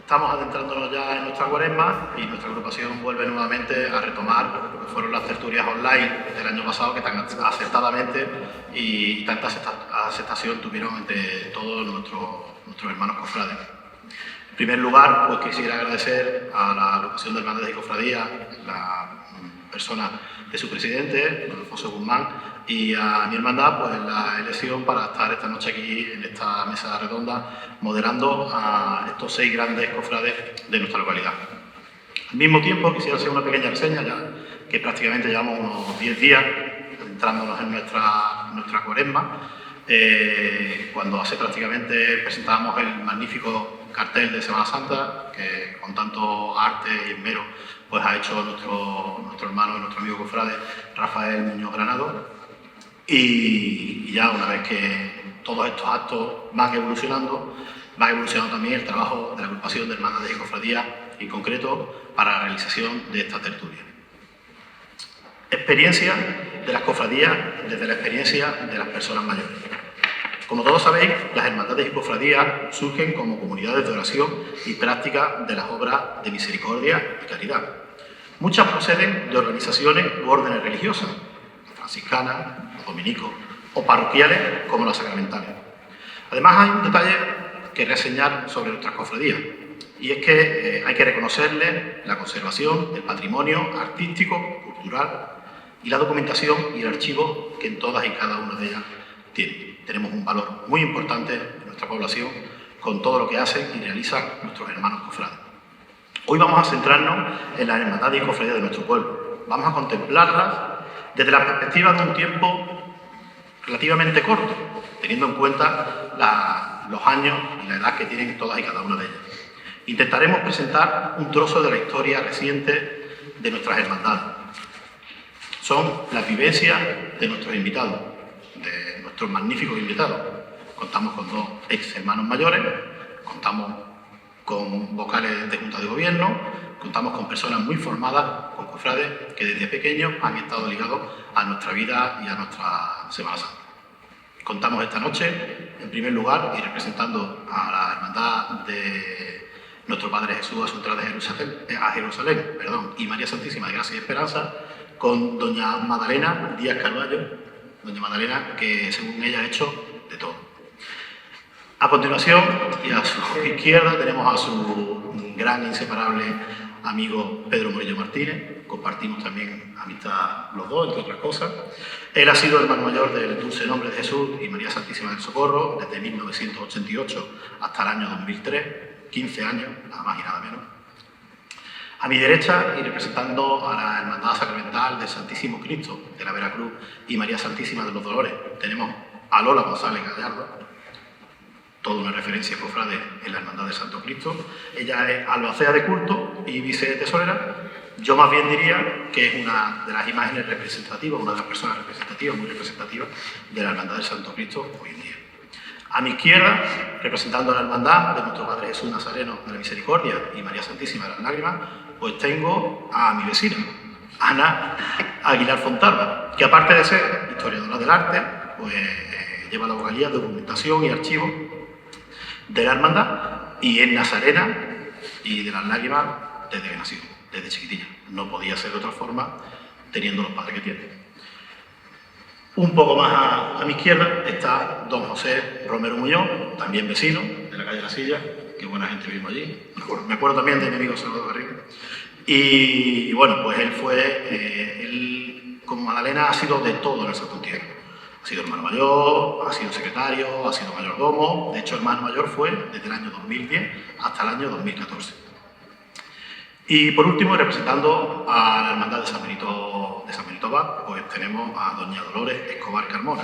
Estamos adentrándonos ya en nuestra cuaresma y nuestra agrupación vuelve nuevamente a retomar lo que fueron las tertulias online del año pasado, que tan acertadamente y tanta aceptación tuvieron entre todos nuestros hermanos cofrades. En primer lugar, pues quisiera agradecer a la agrupación de hermandades y cofradías, la persona de su presidente, don Alfonso Guzmán, y a mi hermandad, pues la elección para estar esta noche aquí en esta mesa redonda moderando a estos 6 grandes cofrades de nuestra localidad. Al mismo tiempo, quisiera hacer una pequeña reseña, ya que prácticamente llevamos unos 10 días entrándonos en nuestra cuaresma, cuando hace prácticamente presentábamos el magnífico cartel de Semana Santa, que con tanto arte y esmero pues ha hecho nuestro hermano, nuestro amigo cofrade Rafael Muñoz Granado. Y ya una vez que todos estos actos van evolucionando también el trabajo de la agrupación de hermandades y cofradías, en concreto para la realización de esta tertulia. Experiencia de las cofradías desde la experiencia de las personas mayores. Como todos sabéis, las hermandades y cofradías surgen como comunidades de oración y práctica de las obras de misericordia y caridad. Muchas proceden de organizaciones u órdenes religiosas, franciscanas, dominicos o parroquiales como las sacramentales. Además, hay un detalle que reseñar sobre nuestras cofradías, y es que hay que reconocerles la conservación del patrimonio artístico, cultural y la documentación y el archivo que en todas y cada una de ellas tienen. Tenemos un valor muy importante en nuestra población con todo lo que hacen y realizan nuestros hermanos cofrades. Hoy vamos a centrarnos en las hermandades y cofradías de nuestro pueblo. Vamos a contemplarlas desde la perspectiva de un tiempo relativamente corto, teniendo en cuenta los años y la edad que tienen todas y cada una de ellas. Intentaremos presentar un trozo de la historia reciente de nuestras hermandades. Son las vivencias de nuestros invitados, de nuestros magníficos invitados. Contamos con 2 ex hermanos mayores, contamos con vocales de Junta de Gobierno, contamos con personas muy formadas, con cofrades que desde pequeños han estado ligados a nuestra vida y a nuestra Semana Santa. Contamos esta noche, en primer lugar, y representando a la hermandad de nuestro Padre Jesús Asunción a Jerusalén, y María Santísima de Gracia y Esperanza, con doña Magdalena Díaz Carballo, doña Magdalena, que según ella ha hecho de todo. A continuación, y a su izquierda, tenemos a su gran e inseparable amigo Pedro Morillo Martínez. Compartimos también amistad los dos, entre otras cosas. Él ha sido hermano mayor del Dulce Nombre de Jesús y María Santísima del Socorro desde 1988 hasta el año 2003, 15 años, nada más y nada menos. A mi derecha, y representando a la Hermandad Sacramental del Santísimo Cristo de la Veracruz y María Santísima de los Dolores, tenemos a Lola González Gallardo, toda una referencia cofrade en la Hermandad del Santo Cristo. Ella es albacea de culto y vicetesorera. Yo más bien diría que es una de las imágenes representativas, una de las personas representativas, muy representativas, de la Hermandad del Santo Cristo hoy en día. A mi izquierda, representando a la Hermandad de nuestro Padre Jesús Nazareno de la Misericordia y María Santísima de las Lágrimas, pues tengo a mi vecina, Ana Aguilar Fontalba, que aparte de ser historiadora del arte, pues lleva la vocalía de documentación y archivo de la hermandad y es nazarena y de las lágrimas desde que nació, desde chiquitilla. No podía ser de otra forma teniendo los padres que tiene. Un poco más a mi izquierda está don José Romero Muñoz, también vecino de la calle La Silla. Qué buena gente vivimos allí. Me acuerdo también de mi amigo Salvador Garrido. Y bueno, pues él como Magdalena ha sido de todo en el Santo Entierro. Ha sido hermano mayor, ha sido secretario, ha sido mayordomo. De hecho, hermano mayor fue desde el año 2010 hasta el año 2014. Y por último, representando a la Hermandad de San Benito Abad, pues tenemos a doña Dolores Escobar Carmona,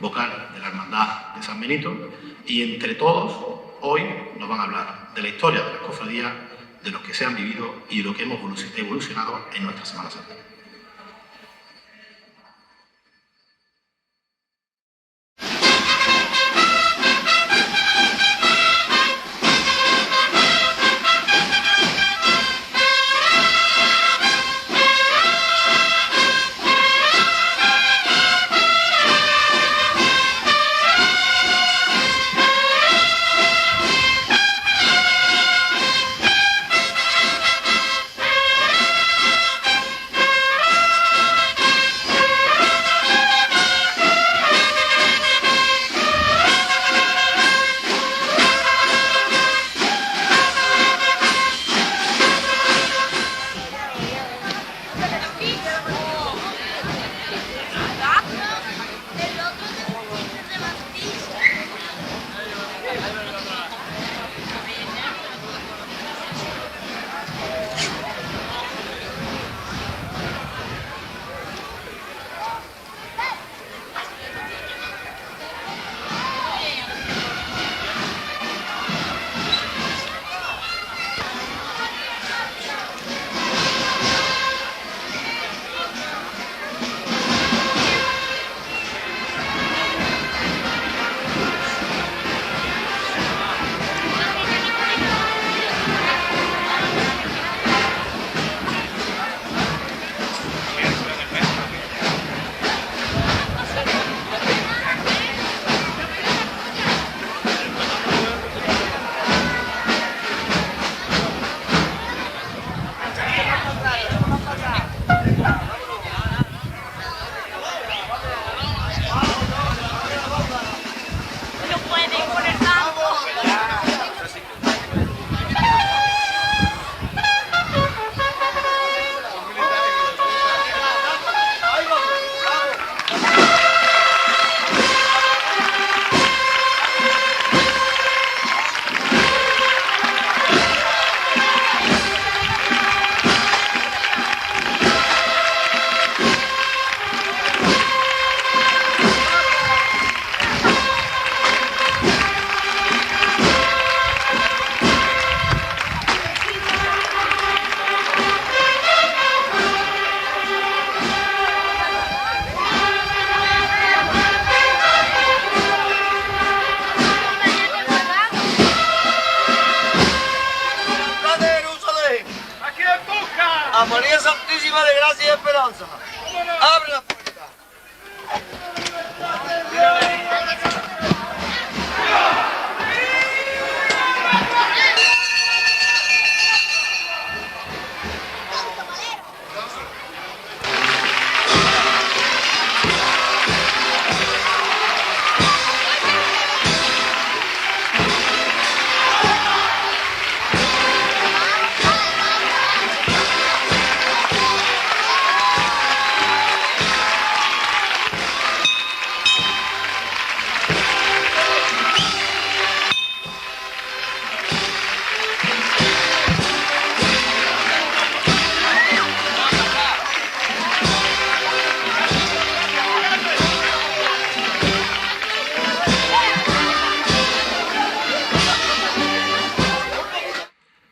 vocal de la Hermandad de San Benito, y entre todos hoy nos van a hablar de la historia de las cofradías, de lo que se han vivido y de lo que hemos evolucionado en nuestra Semana Santa. A María Santísima de Gracia y Esperanza. Abre la puerta.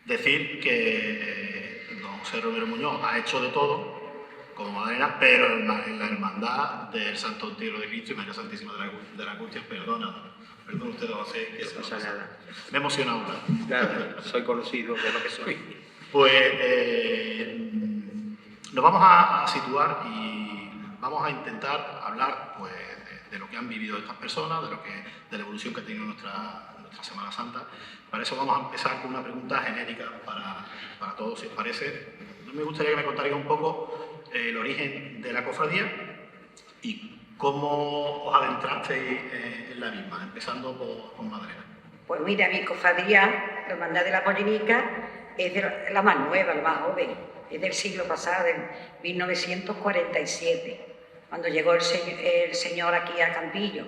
Decir que don José Romero Muñoz ha hecho de todo como madrina, pero en la hermandad del Santo Entierro de Cristo y María Santísima de la Angustia, perdona usted, don José, que no pasa nada. Me emociona hablar. Claro, soy conocido de lo que soy. Pues nos vamos a situar y vamos a intentar hablar pues, de lo que han vivido estas personas, de la evolución que ha tenido nuestra Semana Santa. Para eso vamos a empezar con una pregunta genérica para todos, si os parece. Me gustaría que me contarais un poco el origen de la cofradía y cómo os adentrasteis en la misma, empezando por Madalena. Pues mira, mi cofradía, la Hermandad de la Pollenica, es la más nueva, la más joven, es del siglo pasado, de 1947, cuando llegó el señor aquí a Campillo.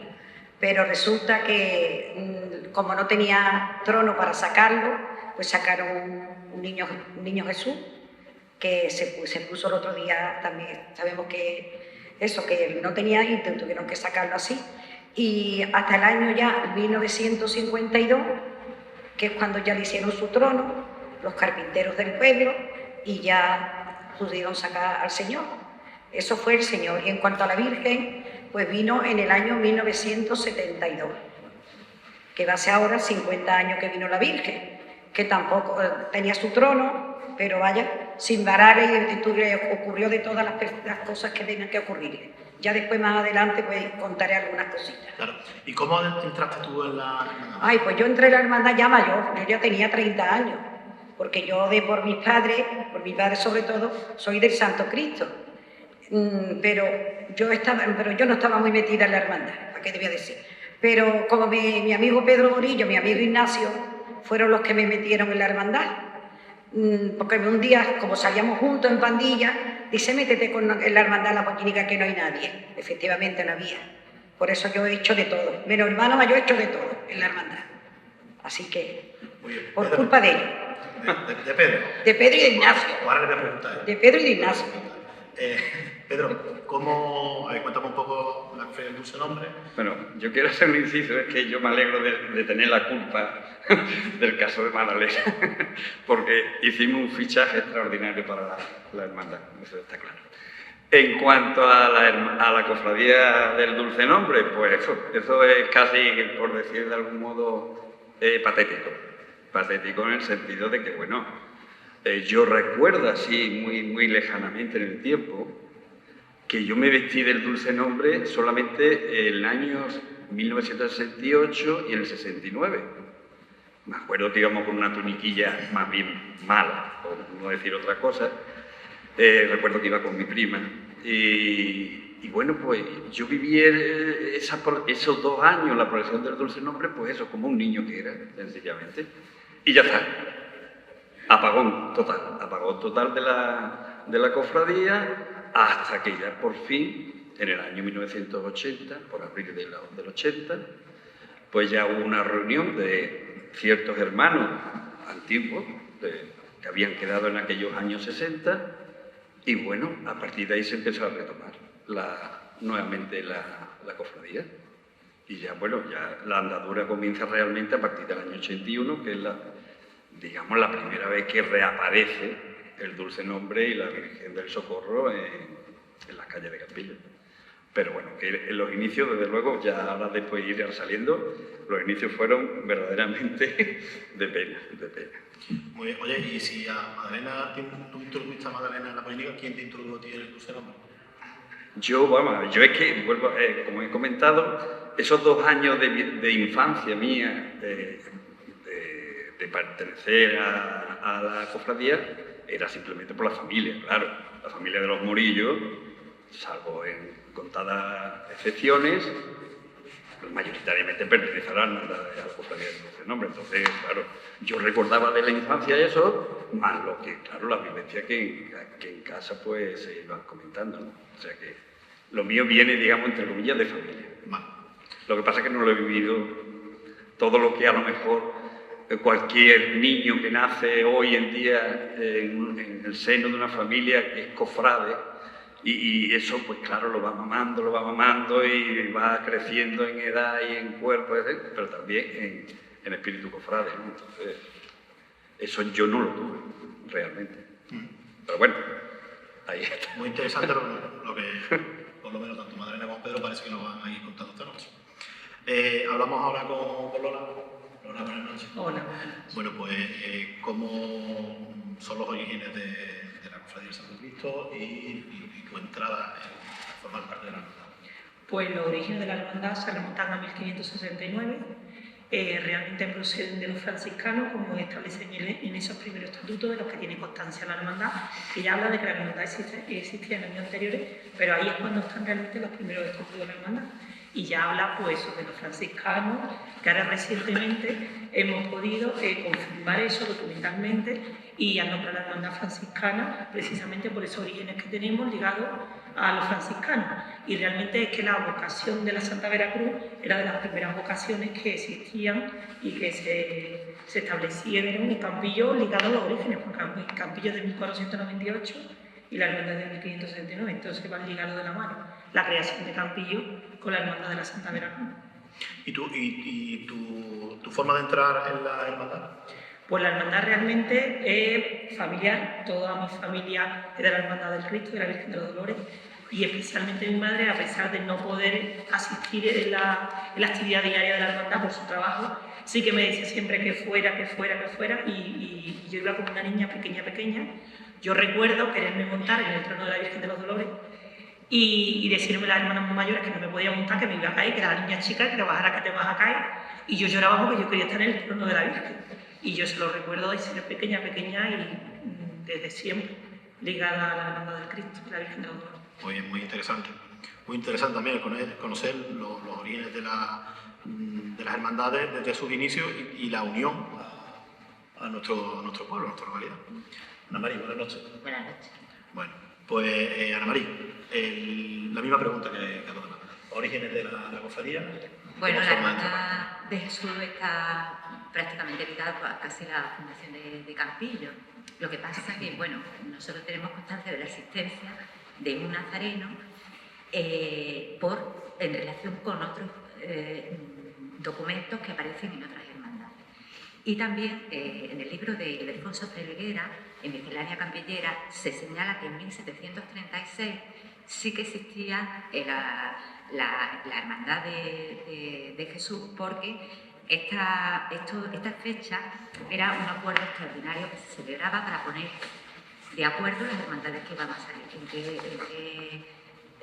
Pero resulta que, como no tenía trono para sacarlo, pues sacaron un niño Jesús, que se puso el otro día también. Sabemos que él no tenía y tuvieron que sacarlo así. Y hasta el año ya 1952, que es cuando ya le hicieron su trono, los carpinteros del pueblo, y ya pudieron sacar al Señor. Eso fue el Señor. Y en cuanto a la Virgen, pues vino en el año 1972, que va a ser ahora 50 años que vino la Virgen, que tampoco tenía su trono, pero vaya, sin varales, y ocurrió de todas las cosas que tenían que ocurrir. Ya después, más adelante, pues contaré algunas cositas. Claro. ¿Y cómo entraste tú en la hermandad? Ay, pues yo entré en la hermandad ya mayor, yo ya tenía 30 años, porque yo por mis padres sobre todo, soy del Santo Cristo. Pero yo no estaba muy metida en la hermandad, ¿para qué te voy a decir? Pero como mi amigo Pedro Morillo, mi amigo Ignacio, fueron los que me metieron en la hermandad. Porque un día, como salíamos juntos en pandilla, dice, métete en la hermandad La Pollenica, que no hay nadie. Efectivamente no había. Por eso yo he hecho de todo. Menos hermano, yo he hecho de todo en la hermandad. Así que, por Pedro, culpa de ellos. De Pedro. De Pedro y de Ignacio. Ahora le voy a preguntar. De Pedro y de Ignacio. Pedro, cuéntame un poco la cofradía del Dulce Nombre. Bueno, yo quiero hacer un inciso, es que yo me alegro de tener la culpa del caso de Madalena, porque hicimos un fichaje extraordinario para la hermandad, eso está claro. En cuanto a la cofradía del Dulce Nombre, pues eso es casi, por decir de algún modo, patético. Patético en el sentido de que, bueno, yo recuerdo así muy lejanamente en el tiempo que yo me vestí del Dulce Nombre solamente en el año 1968 y en el 69. Me acuerdo que íbamos con una tuniquilla más bien mala, por no decir otra cosa. Recuerdo que iba con mi prima. Y bueno, pues yo viví esos 2 años la procesión del Dulce Nombre, pues eso, como un niño que era, sencillamente. Y ya está. Apagón total de la cofradía, hasta que ya por fin, en el año 1980, por abril del 80, pues ya hubo una reunión de ciertos hermanos antiguos que habían quedado en aquellos años 60, y bueno, a partir de ahí se empezó a retomar nuevamente la cofradía. Y ya, bueno, ya la andadura comienza realmente a partir del año 81, que es digamos, la primera vez que reaparece el Dulce Nombre y la Virgen del Socorro en la calle de Campillo. Pero bueno, que los inicios, desde luego, ya ahora después irán saliendo, los inicios fueron verdaderamente de pena, de pena. Muy bien. Oye, y si a Madalena, tú introdujiste a Madalena en la política, ¿quién te introdujo a ti en el crucero? Yo es que, vuelvo, como he comentado, esos 2 años de infancia mía, de pertenecer a la cofradía, era simplemente por la familia, claro. La familia de los Morillos, salvo en contadas excepciones, mayoritariamente pertenece a la hermandad de la cofradía de Dulce Nombre. Entonces, claro, yo recordaba de la infancia eso, más lo que, claro, la vivencia que en casa pues se iban comentando, ¿no? O sea que lo mío viene, digamos, entre comillas, de familia. Lo que pasa es que no lo he vivido todo lo que a lo mejor cualquier niño que nace hoy en día en el seno de una familia que es cofrade, y eso, pues claro, lo va mamando y va creciendo en edad y en cuerpo, pero también en espíritu cofrade, ¿no? Entonces, eso yo no lo tuve, realmente. Pero bueno, ahí está. Muy interesante lo que, por lo menos, tanto Madalena como Pedro parece que nos van a ir contando esta noche. Hablamos ahora con Lola. Lola, buenas noches. Hola. Bueno, pues, ¿cómo son los orígenes de la Cofradía del Santo Cristo y tu entrada en formar parte de la hermandad? Pues los orígenes de la hermandad se remontan a 1569. Realmente proceden de los franciscanos, como establecen en esos primeros estatutos de los que tiene constancia la hermandad, que ya habla de que la hermandad existía en años anteriores, pero ahí es cuando están realmente los primeros estatutos de la hermandad. Y ya habla pues de los franciscanos, que ahora recientemente hemos podido confirmar eso documentalmente y al nombrar la hermandad franciscana precisamente por esos orígenes que tenemos ligados a los franciscanos. Y realmente es que la vocación de la Santa Veracruz era de las primeras vocaciones que existían y que se establecieron en Campillo ligados a los orígenes, porque Campillo es de 1498 y la hermandad de 1569, entonces van ligados de la mano, la creación de Campillo con la hermandad de la Santa Veracruz. ¿Y tu forma de entrar en la hermandad? Pues la hermandad realmente es familiar, toda mi familia es de la Hermandad del Cristo, de la Virgen de los Dolores, y especialmente mi madre, a pesar de no poder asistir en la actividad diaria de la hermandad por su trabajo, sí que me decía siempre que fuera, y yo iba como una niña pequeña. Yo recuerdo quererme montar en el trono de la Virgen de los Dolores y decirme a las hermanas mayores que no me podía montar, que me iba a caer, que era la niña chica, que te bajara, que te vas a caer, y yo lloraba porque yo quería estar en el trono de la Virgen. Y yo se lo recuerdo de ser pequeña y desde siempre ligada a la hermandad del Cristo, la Virgen de los Dolores. Muy interesante. Muy interesante también conocer los orígenes de las hermandades desde sus inicios y la unión a nuestro pueblo, a nuestra localidad. Ana María, buenas noches. Buenas noches. Bueno, pues Ana María, la misma pregunta que a los demás. ¿Orígenes de la cofradía? Bueno, la hermandad de Jesús está prácticamente ligada a casi la fundación de Campillo. Lo que pasa es que, bueno, nosotros tenemos constancia de la existencia de un nazareno en relación con otros documentos que aparecen en otras hermandades. Y también en el libro de Ildefonso Felguera, en Miscelánea Campillera, se señala que en 1736 sí que existía la hermandad de Jesús, porque esta fecha era un acuerdo extraordinario que se celebraba para poner de acuerdo las hermandades que iban a salir, en qué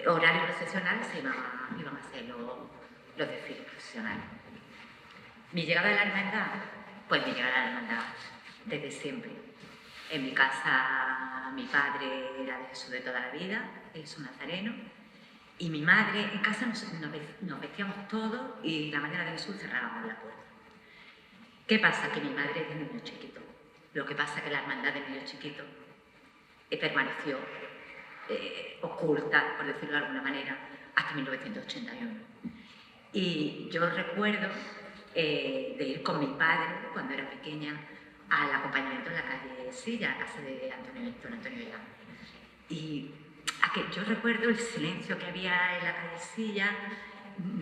horario procesional se iban a hacer los desfiles procesionales. Mi llegada a la hermandad, pues mi llegada a la hermandad desde siempre. En mi casa, mi padre era de Jesús de toda la vida, él es un nazareno, y mi madre, en casa nos vestíamos todos y la mañana de Jesús cerrábamos la puerta. ¿Qué pasa? Que mi madre es de niño chiquito. Lo que pasa es que la hermandad de niño chiquito permaneció oculta, por decirlo de alguna manera, hasta 1981. Y yo recuerdo de ir con mi padre, cuando era pequeña, al acompañamiento en la calle Silla, a casa de Don Antonio Llama. Y yo recuerdo el silencio que había en la calle Silla,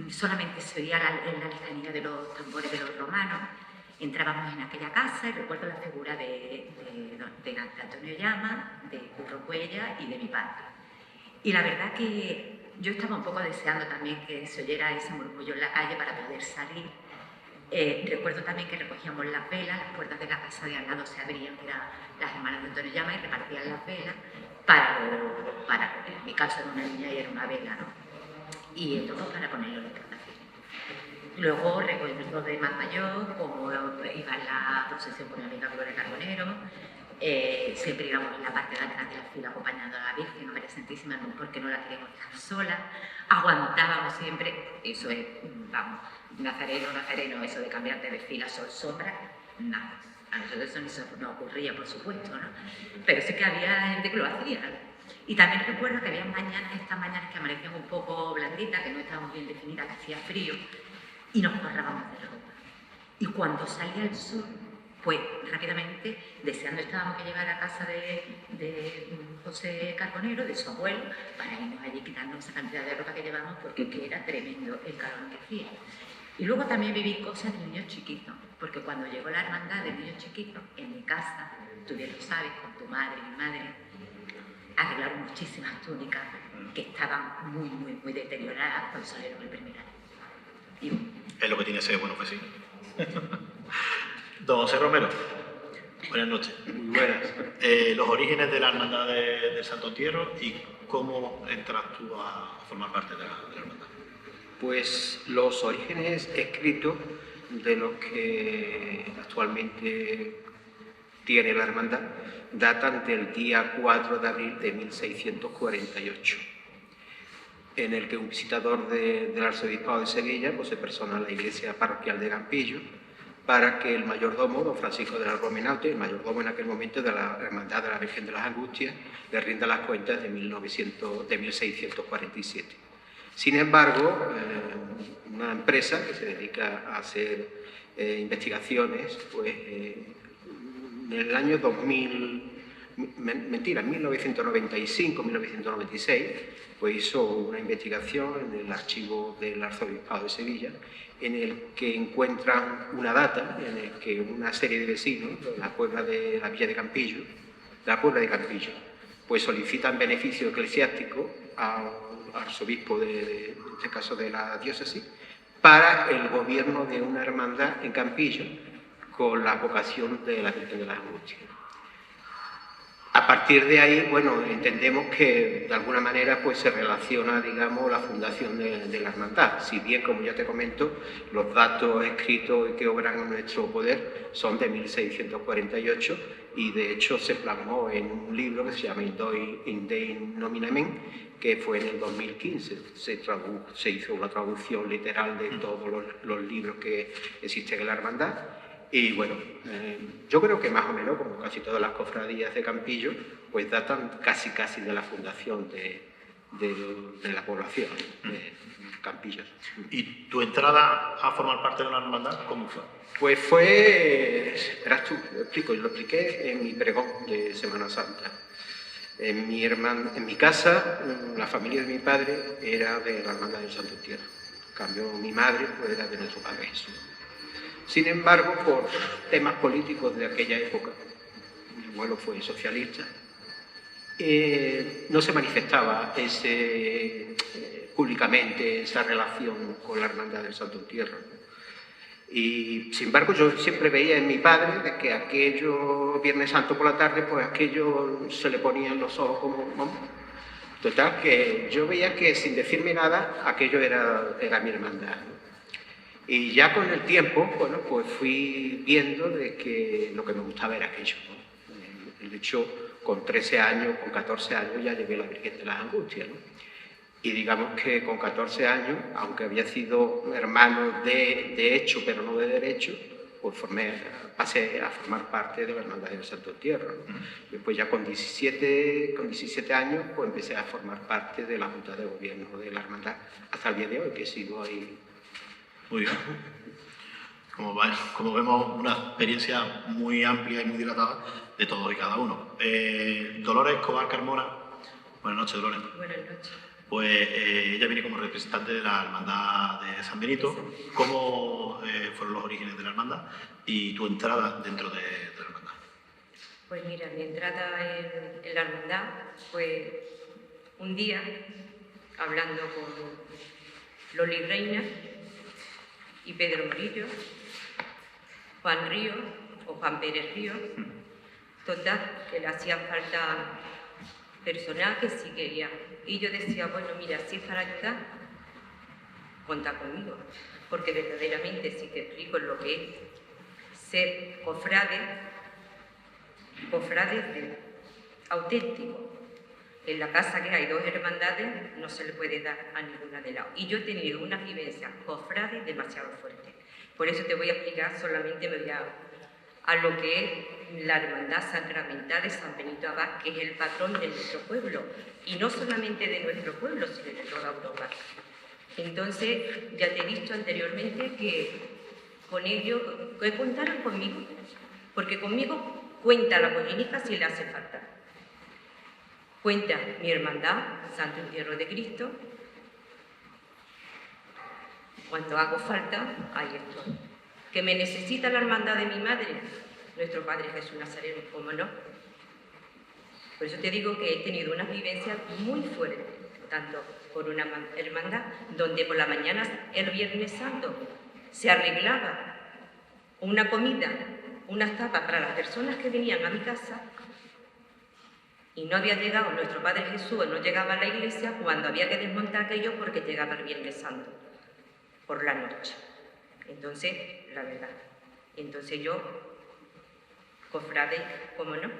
solamente se oía en la lejanía de los tambores de los romanos. Entrábamos en aquella casa y recuerdo la figura de Antonio Llama, de Curro Cuella y de mi padre. Y la verdad que Yo estaba un poco deseando también que se oyera ese murmullo en la calle para poder salir. Recuerdo también que recogíamos las velas, las puertas de la casa de al lado se abrían, que eran las hermanas de Antonio Llama, y repartían las velas en mi caso era una niña y era una vela, ¿no? Y todo para ponerlo en la explotación. Luego recuerdo de más mayor, como iba en la procesión con mi amiga Gloria Carbonero, siempre íbamos en la parte de atrás de la fila acompañando a la Virgen, a María Santísima, porque no la queríamos dejar sola, aguantábamos siempre, eso es, vamos, nazareno, eso de cambiarte de fila sol sombra, nada. A nosotros eso no ocurría, por supuesto, ¿no? Pero sí que había gente que lo hacía. Y también recuerdo que había estas mañanas que amanecían un poco blanditas, que no estaban bien definidas, que hacía frío, y nos forrábamos de ropa. Y cuando salía el sol, pues rápidamente, deseando estábamos que llegara a casa de José Carbonero, de su abuelo, para irnos allí quitarnos esa cantidad de ropa que llevábamos, porque que era tremendo el calor que hacía. Y luego también viví cosas de niños chiquitos, porque cuando llegó la hermandad de niños chiquitos, en mi casa, tú bien lo sabes, con tu madre y mi madre, arreglaron muchísimas túnicas que estaban muy deterioradas, por eso salieron el primer año. Y Es lo que tiene ese bueno vecino. Don José Romero, buenas noches. Muy buenas. Los orígenes de la hermandad de Santo Entierro y cómo entras tú a formar parte de la hermandad. Pues los orígenes escritos de los que actualmente tiene la hermandad datan del día 4 de abril de 1648, en el que un visitador del arzobispado de Sevilla pues, se persona a la iglesia parroquial de Campillo para que el mayordomo, don Francisco de la Romenaute, el mayordomo en aquel momento de la Hermandad de la Virgen de las Angustias, le rinda las cuentas de 1647. Sin embargo, una empresa que se dedica a hacer investigaciones, pues en el año 1995-1996, pues hizo una investigación en el archivo del Arzobispado de Sevilla, en el que encuentran una data en el que una serie de vecinos de la Puebla de la Villa de Campillo, pues solicitan beneficio eclesiástico al arzobispo en este caso de la diócesis, para el gobierno de una hermandad en Campillo con la vocación de la Virgen de las Angustias. A partir de ahí, bueno, entendemos que de alguna manera pues, se relaciona, digamos, la fundación de la hermandad. Si bien, como ya te comento, los datos escritos que obran en nuestro poder son de 1648 y de hecho se plasmó en un libro que se llama In Dein Nomine, que fue en el 2015. Se hizo una traducción literal de todos los libros que existen en la hermandad. Y bueno, yo creo que más o menos, como casi todas las cofradías de Campillo, pues datan casi de la fundación de la población de Campillo. ¿Y tu entrada a formar parte de una hermandad, cómo fue? Pues fue, verás tú, lo expliqué en mi pregón de Semana Santa. En mi casa, la familia de mi padre era de la Hermandad del Santo Entierro. En cambio, mi madre pues, era de nuestro Padre Jesús. Sin embargo, por temas políticos de aquella época, mi abuelo fue socialista, no se manifestaba públicamente esa relación con la Hermandad del Santo Entierro. Y, sin embargo, yo siempre veía en mi padre de que aquello, Viernes Santo por la tarde, pues aquello se le ponían los ojos como... ¿no? Total, que yo veía que sin decirme nada, aquello era mi hermandad, ¿no? Y ya con el tiempo, bueno, pues fui viendo de que lo que me gustaba era aquello, ¿no? De hecho, con 13 años, con 14 años ya llevé la Virgen de las Angustias, ¿no? Y digamos que con 14 años, aunque había sido hermano de hecho, pero no de derecho, pues pasé a formar parte de la Hermandad del Santo Entierro, ¿no? Después ya con 17 años, pues empecé a formar parte de la Junta de Gobierno de la Hermandad, hasta el día de hoy, que sigo ahí. Muy bien. Como vemos, una experiencia muy amplia y muy dilatada de todos y cada uno. Dolores Escobar Carmona. Buenas noches, Dolores. Buenas noches. Pues ella viene como representante de la Hermandad de San Benito. ¿Cómo fueron los orígenes de la hermandad y tu entrada dentro de la hermandad? Pues mira, mi entrada en la hermandad fue un día hablando con Loli Reina y Pedro Murillo, Juan Río o Juan Pérez Río, total, que le hacían falta personal que sí quería. Y yo decía, bueno, mira, si es para ayudar, cuenta conmigo, porque verdaderamente sí que explico lo que es ser cofrade auténtico. En la casa que hay dos hermandades no se le puede dar a ninguna de las. Y yo he tenido una vivencia cofrade demasiado fuerte. Por eso te voy a explicar, solamente me voy a lo que es la Hermandad Sacramental de San Benito Abad, que es el patrón de nuestro pueblo, y no solamente de nuestro pueblo, sino de toda Europa. Entonces, ya te he dicho anteriormente que con ellos, que contaran conmigo, porque conmigo cuenta la polínica si le hace falta. Cuenta mi hermandad, Santo Entierro de Cristo. Cuando hago falta, ahí estoy. Que me necesita la hermandad de mi madre, nuestro Padre Jesús Nazareno, ¿cómo no? Por eso te digo que he tenido unas vivencias muy fuertes, tanto por una hermandad donde por la mañana, el Viernes Santo, se arreglaba una comida, unas tapas para las personas que venían a mi casa, y no había llegado nuestro Padre Jesús, no llegaba a la iglesia cuando había que desmontar aquello porque llegaba el Viernes Santo, por la noche. Entonces, la verdad. Entonces yo, cofrade, ¿cómo no?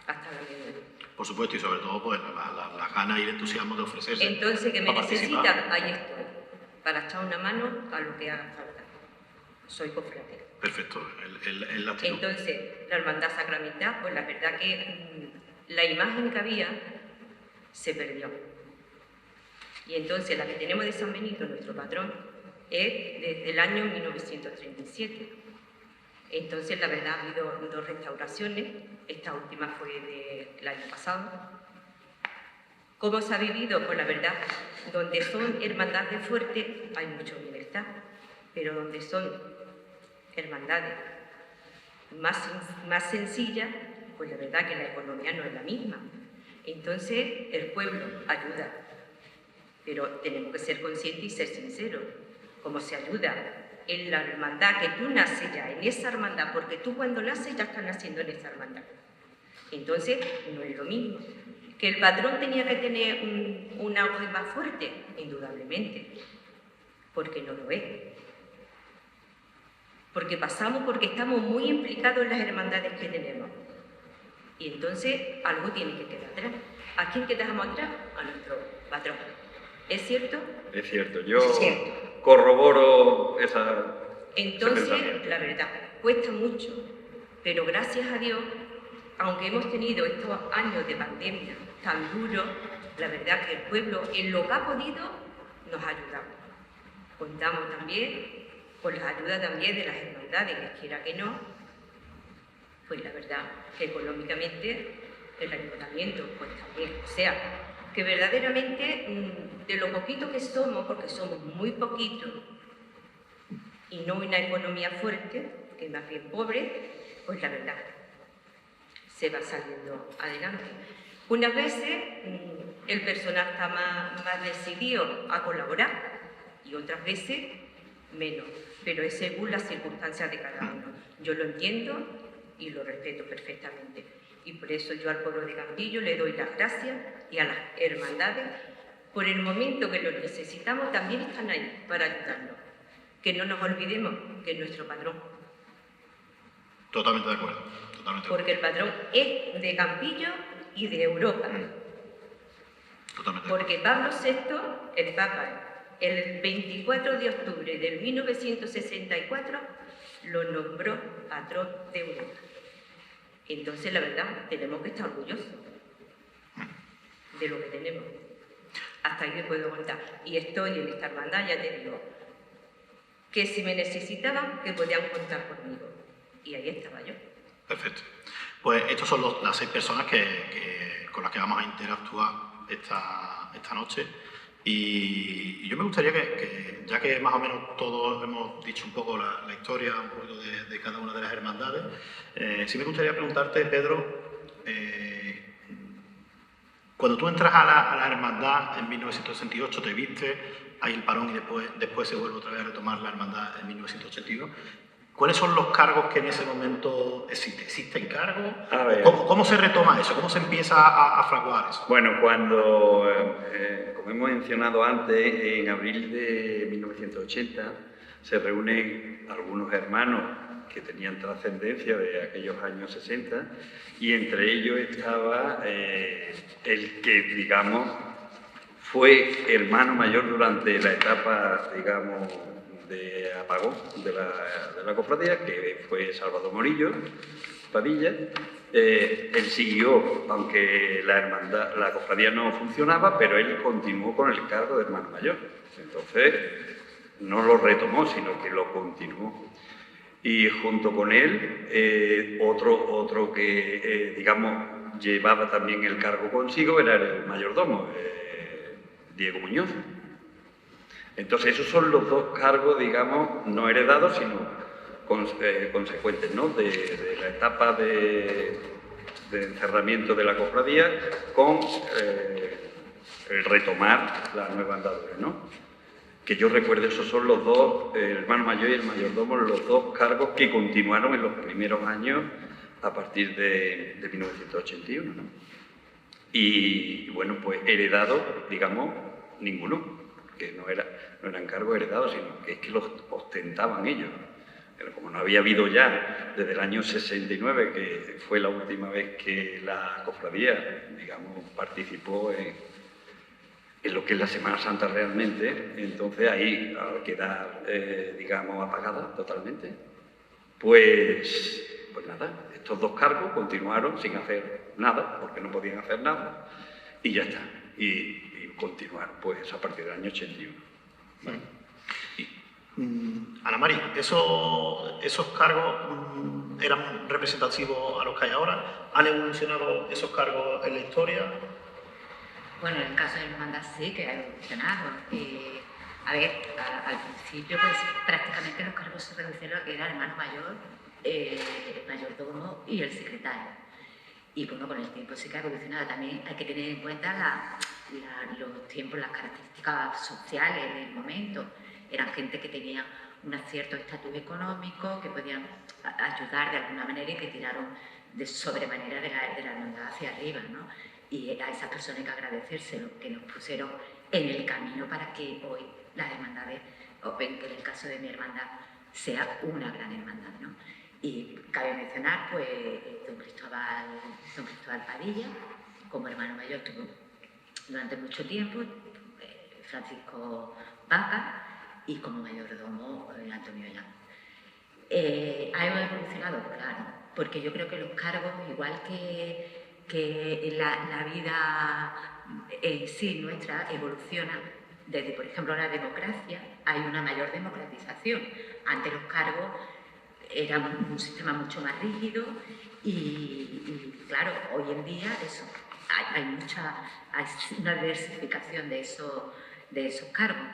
Hasta la medianoche. Por supuesto, y sobre todo pues, las ganas y el entusiasmo de ofrecerse. Entonces, que me para participar. necesitan, ahí estoy, para echar una mano a lo que haga falta. Soy cofrade. Perfecto, la actitud. Entonces, la hermandad sacramental, pues la verdad que la imagen que había se perdió. Y entonces la que tenemos de San Benito, nuestro patrón, es desde el año 1937. Entonces, la verdad, ha habido 2 restauraciones, esta última fue del año pasado. ¿Cómo se ha vivido? Pues la verdad, donde son hermandades fuertes hay mucho bienestar, pero donde son hermandades más sencillas, pues la verdad que la economía no es la misma. Entonces, el pueblo ayuda, pero tenemos que ser conscientes y ser sinceros. Como se ayuda en la hermandad, que tú naces ya en esa hermandad, porque tú cuando naces ya estás naciendo en esa hermandad. Entonces, no es lo mismo. ¿Que el patrón tenía que tener un auge más fuerte? Indudablemente, porque no lo es. Porque estamos muy implicados en las hermandades que tenemos. Y entonces, algo tiene que quedar atrás. ¿A quién quedamos atrás? A nuestro patrón. ¿Es cierto? Es cierto, yo Es cierto. corroboro ese Entonces, pensamiento. la verdad, cuesta mucho, pero gracias a Dios, aunque hemos tenido estos años de pandemia tan duros, la verdad que el pueblo, en lo que ha podido, nos ha ayudado. Contamos también con la ayuda también de las hermandades, que quiera que no, pues la verdad que económicamente el ayuntamiento, pues también, o sea, que verdaderamente de lo poquito que somos, porque somos muy poquitos, y no una economía fuerte, que es más bien pobre, pues la verdad, se va saliendo adelante. Unas veces el personal está más decidido a colaborar y otras veces menos, pero es según las circunstancias de cada uno. Yo lo entiendo y lo respeto perfectamente. Y por eso yo al pueblo de Campillo le doy las gracias y a las hermandades, por el momento que lo necesitamos, también están ahí para ayudarnos. Que no nos olvidemos que es nuestro patrón. Totalmente de acuerdo. Totalmente de acuerdo. Porque el patrón es de Campillo y de Europa. Totalmente. Porque Pablo VI, el Papa, el 24 de octubre de 1964, lo nombró patrón de Europa. Entonces, la verdad, tenemos que estar orgullosos de lo que tenemos. Hasta ahí me puedo contar. Y estoy en esta hermandad, ya te digo, que si me necesitaban, que podían contar conmigo. Y ahí estaba yo. Perfecto. Pues estas son las 6 personas con las que vamos a interactuar esta noche. Y yo me gustaría que, ya que más o menos todos hemos dicho un poco la historia, un poquito de cada una de las hermandades, sí me gustaría preguntarte, Pedro, Cuando tú entras a la hermandad en 1968, te viste, hay el parón y después se vuelve otra vez a retomar la hermandad en 1981. ¿Cuáles son los cargos que en ese momento existen? ¿Existen cargos? A ver. ¿Cómo se retoma eso? ¿Cómo se empieza a fraguar eso? Bueno, cuando, como hemos mencionado antes, en abril de 1980 se reúnen algunos hermanos que tenían trascendencia de aquellos años 60 y entre ellos estaba el que, digamos, fue hermano mayor durante la etapa, digamos, de apagón de la cofradía, que fue Salvador Morillo Padilla. Él siguió, aunque la cofradía no funcionaba, pero él continuó con el cargo de hermano mayor. Entonces, no lo retomó, sino que lo continuó. Y junto con él, otro que, digamos, llevaba también el cargo consigo era el mayordomo, Diego Muñoz. Entonces, esos son los dos cargos, digamos, no heredados, sino consecuentes, ¿no? de la etapa de encerramiento de la cofradía con el retomar la nueva andadura, ¿no? Que yo recuerdo, esos son los dos, el hermano mayor y el mayordomo, los dos cargos que continuaron en los primeros años a partir de 1981, ¿no? Y bueno, pues heredados, digamos, ninguno, que no eran cargos heredados, sino que es que los ostentaban ellos. Pero como no había habido ya desde el año 69, que fue la última vez que la cofradía, digamos, participó en lo que es la Semana Santa realmente, entonces ahí, al quedar, digamos, apagada totalmente, pues nada, estos dos cargos continuaron sin hacer nada, porque no podían hacer nada, y ya está. Y continuaron, pues, a partir del año 81. ¿Vale? Ana Mari, ¿esos cargos eran representativos a los que hay ahora? ¿Han evolucionado esos cargos en la historia? Bueno, en el caso de la hermandad sí que ha evolucionado. A ver, al principio pues prácticamente los cargos se reducieron a que era el hermano mayor, el mayordomo y el secretario. Y bueno, con el tiempo sí que ha evolucionado. También hay que tener en cuenta los tiempos, las características sociales del momento. Eran gente que tenía un cierto estatus económico, que podían ayudar de alguna manera y que tiraron de sobremanera de la hermandad hacia arriba, ¿no? Y a esas personas hay que agradecérselo, que nos pusieron en el camino para que hoy las hermandades, o en el caso de mi hermandad, sea una gran hermandad, ¿no? Y cabe mencionar, pues, don Cristóbal Padilla, como hermano mayor tuvo durante mucho tiempo, Francisco Vaca, y como mayordomo Antonio Llán. ¿Ha evolucionado? Claro, porque yo creo que los cargos, igual que la vida en sí nuestra evoluciona desde, por ejemplo, la democracia, hay una mayor democratización. Antes los cargos eran un sistema mucho más rígido y claro, hoy en día eso, hay una diversificación de esos cargos.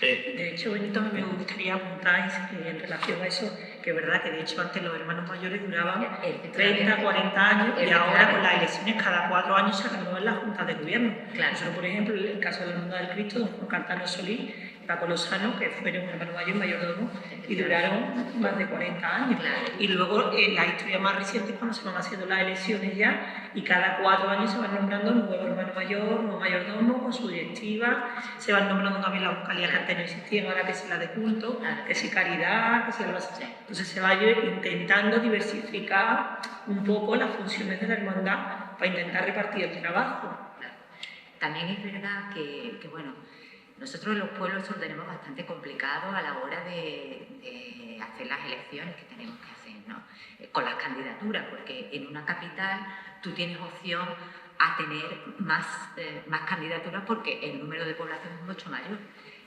De hecho, Benito, me gustaría apuntar en relación a eso, que es verdad que de hecho antes los hermanos mayores duraban 30, 40 años y ahora con las elecciones cada 4 años se renuevan las juntas de gobierno. Claro. Nosotros, por ejemplo, en el caso de la Hermandad del Cristo, don Juan Cartano Solís y Paco Lozano, que fueron hermano mayor y mayordomo, y duraron más de 40 años. Claro. Y luego la historia más reciente es cuando se van haciendo las elecciones ya y cada 4 años se van nombrando nuevo hermano mayor, nuevo mayordomo, con su directiva, se van nombrando también las vocalías que antes no existían, ahora que si la de culto, que si caridad, que si algo así. Entonces se va intentando diversificar un poco las funciones de la hermandad para intentar repartir el trabajo. También es verdad que bueno, nosotros los pueblos lo tenemos bastante complicado a la hora de hacer las elecciones que tenemos que hacer, ¿no? Con las candidaturas, porque en una capital tú tienes opción a tener más candidaturas porque el número de población es mucho mayor.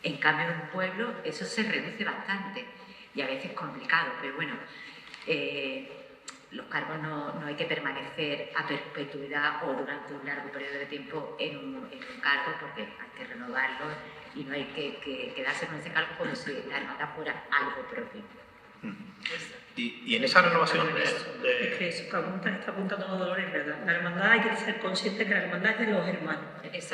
En cambio, en un pueblo eso se reduce bastante y a veces es complicado, pero bueno, los cargos no hay que permanecer a perpetuidad o durante un largo periodo de tiempo en un cargo porque hay que renovarlo y no hay que quedarse con ese cargo como si la hermandad fuera algo propio. Y en esa renovación Es que eso que está apuntando Dolores es verdad. La hermandad, hay que ser consciente que la hermandad es de los hermanos.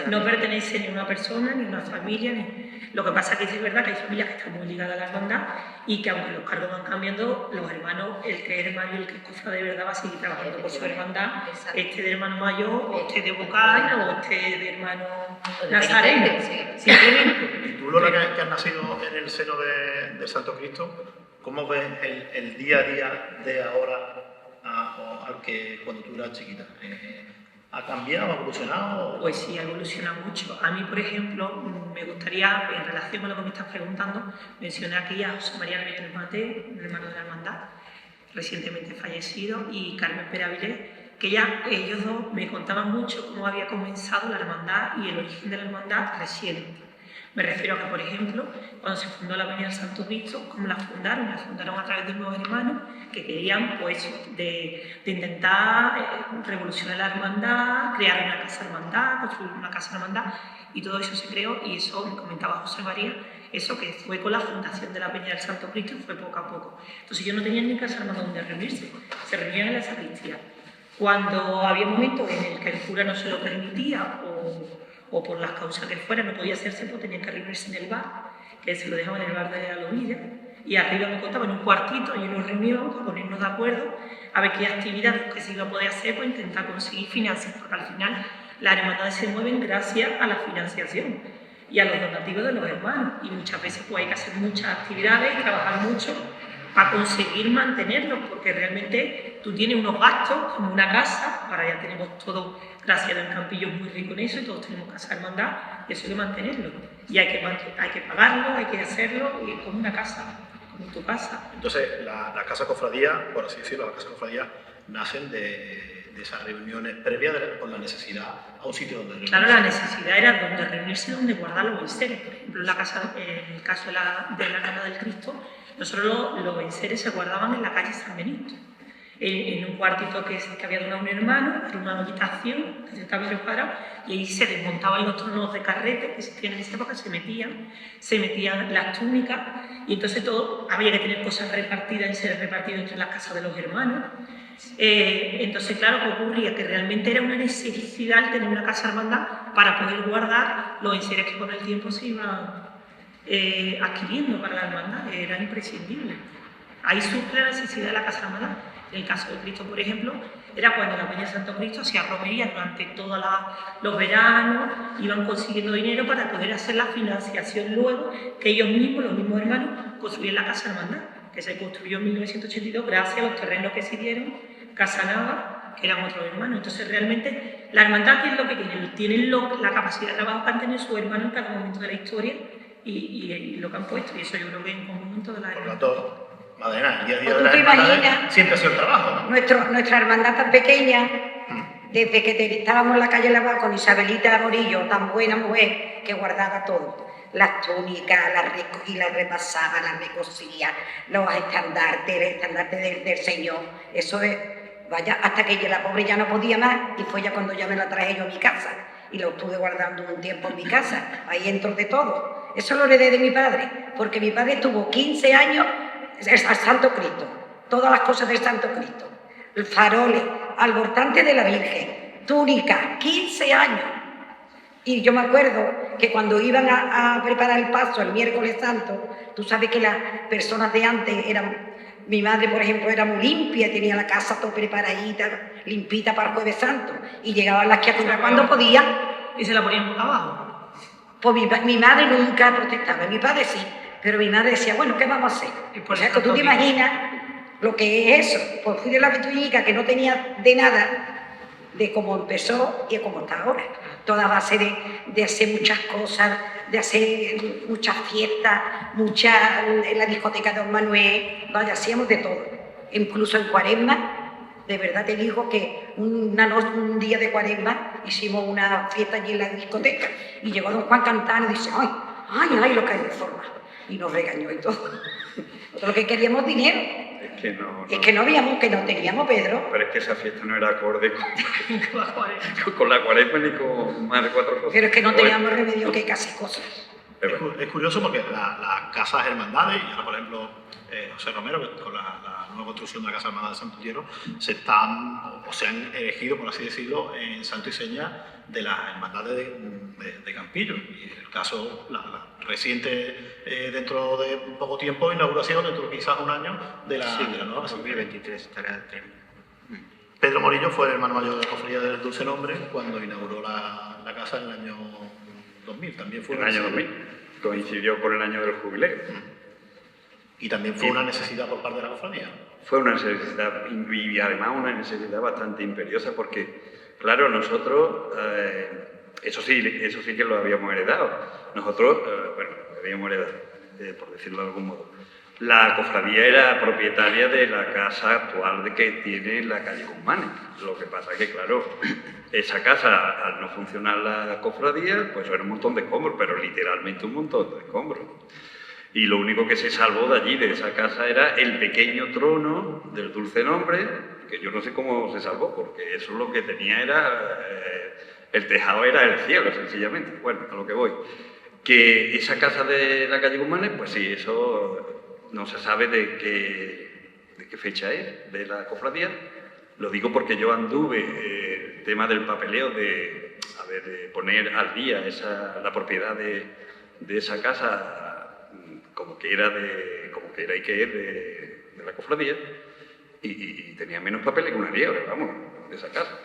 No pertenece ni a una persona, ni a una familia. Lo que pasa es que es verdad que hay familias que están muy ligadas a la hermandad y que aunque los cargos van cambiando, los hermanos, el que es hermano y el que es cofrade de verdad va a seguir trabajando por su hermandad, este de hermano mayor, o este de vocal, o este de hermano nazareno. Simplemente. Y tú, Lola, que has nacido en el seno del Santo Cristo, ¿cómo ves el día a día de ahora al que cuando tú eras chiquita? ¿Ha cambiado, ha evolucionado? Pues sí, ha evolucionado mucho. A mí, por ejemplo, me gustaría, en relación con lo que me estás preguntando, mencionar aquí a José María Almeida Mate, hermano de la hermandad, recientemente fallecido, y Carmen Peravilés, que ellos dos me contaban mucho cómo había comenzado la hermandad y el origen de la hermandad reciente. Me refiero a que, por ejemplo, cuando se fundó la Avenida del Santo Cristo, ¿cómo la fundaron? La fundaron a través de nuevos hermanos que querían, pues, de intentar revolucionar la hermandad, crear una casa hermandad, construir una casa hermandad, y todo eso se creó, y eso me comentaba José María, eso que fue con la fundación de la Peña del Santo Cristo, fue poco a poco. Entonces ellos no tenían ni casa hermandad donde reunirse, se reunían en la sacristía. Cuando había momentos en el que el cura no se lo permitía, o por las causas que fuera, no podía hacerse, pues tenían que reunirse en el bar, que se lo dejaban en el bar de la Lomilla, y arriba me contaban en un cuartito, y nos reuníamos para ponernos de acuerdo a ver qué actividades que se iba a poder hacer para intentar conseguir financiación, porque al final las hermandades se mueven gracias a la financiación y a los donativos de los hermanos, y muchas veces pues hay que hacer muchas actividades y trabajar mucho para conseguir mantenerlos, porque realmente tú tienes unos gastos como una casa, ahora ya tenemos todo, gracias a Don Campillo, muy rico en eso, y todos tenemos casa hermandad, y eso hay que mantenerlo, y hay que pagarlo, hay que hacerlo, y como una casa, como tu casa. Entonces, la casa cofradía, por así decirlo, las casas cofradía nacen de esas reuniones previas por la necesidad a un sitio donde reunirse. Claro, la necesidad era donde reunirse, donde guardar los enseres. Por ejemplo, en el caso de la Cama del Cristo, nosotros los enseres se guardaban en la calle San Benito, en un cuartito que había donado un hermano, era una habitación de 70 metros cuadrados, y ahí se desmontaban los tronos de carrete que existían en esa época, se metían las túnicas, y entonces todo, había que tener cosas repartidas y ser repartido entre las casas de los hermanos. Entonces, claro, que ocurría que realmente era una necesidad tener una casa hermandad para poder guardar los enseres que con el tiempo se iban adquiriendo para la hermandad, era imprescindible. Ahí surge la necesidad de la casa hermandad. En el caso de Cristo, por ejemplo, era cuando la Peña de Santo Cristo hacía romería durante todos los veranos, iban consiguiendo dinero para poder hacer la financiación luego, que ellos mismos, los mismos hermanos, construían la casa hermandad, que se construyó en 1982 gracias a los terrenos que se dieron, Casa Nava, que eran otros hermanos. Entonces, realmente, la hermandad tiene lo que tienen la capacidad de trabajo para tener sus hermanos en cada momento de la historia y lo que han puesto, y eso yo creo que en común en todas las hermandades. Por lo tanto, Madalena, el día a día ¿O de tú las te hermandades imaginas? siempre ha sido el trabajo, ¿no? Nuestra hermandad tan pequeña, desde que estábamos en la calle Lavado con Isabelita Morillo, tan buena mujer, que guardaba todo. Las túnicas, las recogía, las repasaba, las recosía, los estandartes, el estandarte del Señor. Eso es, vaya, hasta que la pobre ya no podía más, y fue ya cuando ya me la traje yo a mi casa. Y lo estuve guardando un tiempo en mi casa, ahí entró de todo. Eso lo heredé de mi padre, porque mi padre tuvo 15 años al Santo Cristo, todas las cosas del Santo Cristo, el faroles, albortante de la Virgen, túnica, 15 años. Y yo me acuerdo que cuando iban a preparar el paso el miércoles santo, tú sabes que las personas de antes mi madre, por ejemplo, era muy limpia, tenía la casa todo preparadita, limpita para el Jueves Santo, y llegaban las criaturas cuando podía. ¿Y se la ponían boca abajo? Pues mi madre nunca protestaba, mi padre sí, pero mi madre decía, bueno, ¿qué vamos a hacer? O sea, que tú te imaginas lo que es eso. Pues fui de la Betuñica, que no tenía de nada, de cómo empezó y de cómo está ahora. Toda base de hacer muchas cosas, de hacer muchas fiestas, en la discoteca de Don Manuel, vaya, hacíamos de todo. Incluso en Cuaresma, de verdad te digo que un día de Cuaresma hicimos una fiesta allí en la discoteca, y llegó Don Juan Cantano y dice, ay, lo que hay de forma. Y nos regañó y todo. Todo lo que queríamos dinero. Es que no teníamos, Pedro. Pero es que esa fiesta no era acorde con la Cuaresma ni con más de 4 cosas. Pero es que no teníamos remedio que casi cosas. Es curioso porque las casas hermandades, y ahora por ejemplo José Romero, que con la nueva construcción de la Casa Hermandad de Santo Tierno, se han erigido, por así decirlo, en santo y seña de las hermandades de Campillo. Y el caso, la reciente, dentro de poco tiempo, inauguración, dentro de quizás un año, de la nueva. 2023 estará terminado. Pedro Morillo fue el hermano mayor de la Cofradía del Dulce Nombre cuando inauguró la casa en el año 2000. También fue En el año 2000, coincidió con el año del jubileo. Y también fue una necesidad por parte de la cofradía. Fue una necesidad, y además una necesidad bastante imperiosa, porque, claro, nosotros, eso sí que lo habíamos heredado. Nosotros, lo habíamos heredado, por decirlo de algún modo. La cofradía era propietaria de la casa actual que tiene la calle Guzmán. Lo que pasa es que, claro, esa casa, al no funcionar la cofradía, pues era un montón de escombros, pero literalmente un montón de escombros. Y lo único que se salvó de allí, de esa casa, era el pequeño trono del Dulce Nombre, que yo no sé cómo se salvó, porque eso lo que tenía era... el tejado era el cielo, sencillamente. Bueno, a lo que voy. Que esa casa de la calle Guzmán, pues sí, eso no se sabe de qué fecha es, de la cofradía. Lo digo porque yo anduve el tema del papeleo de poner al día la propiedad de esa casa, como que era y que es de la cofradía, y tenía menos papeles que una liebre, vamos, de esa casa.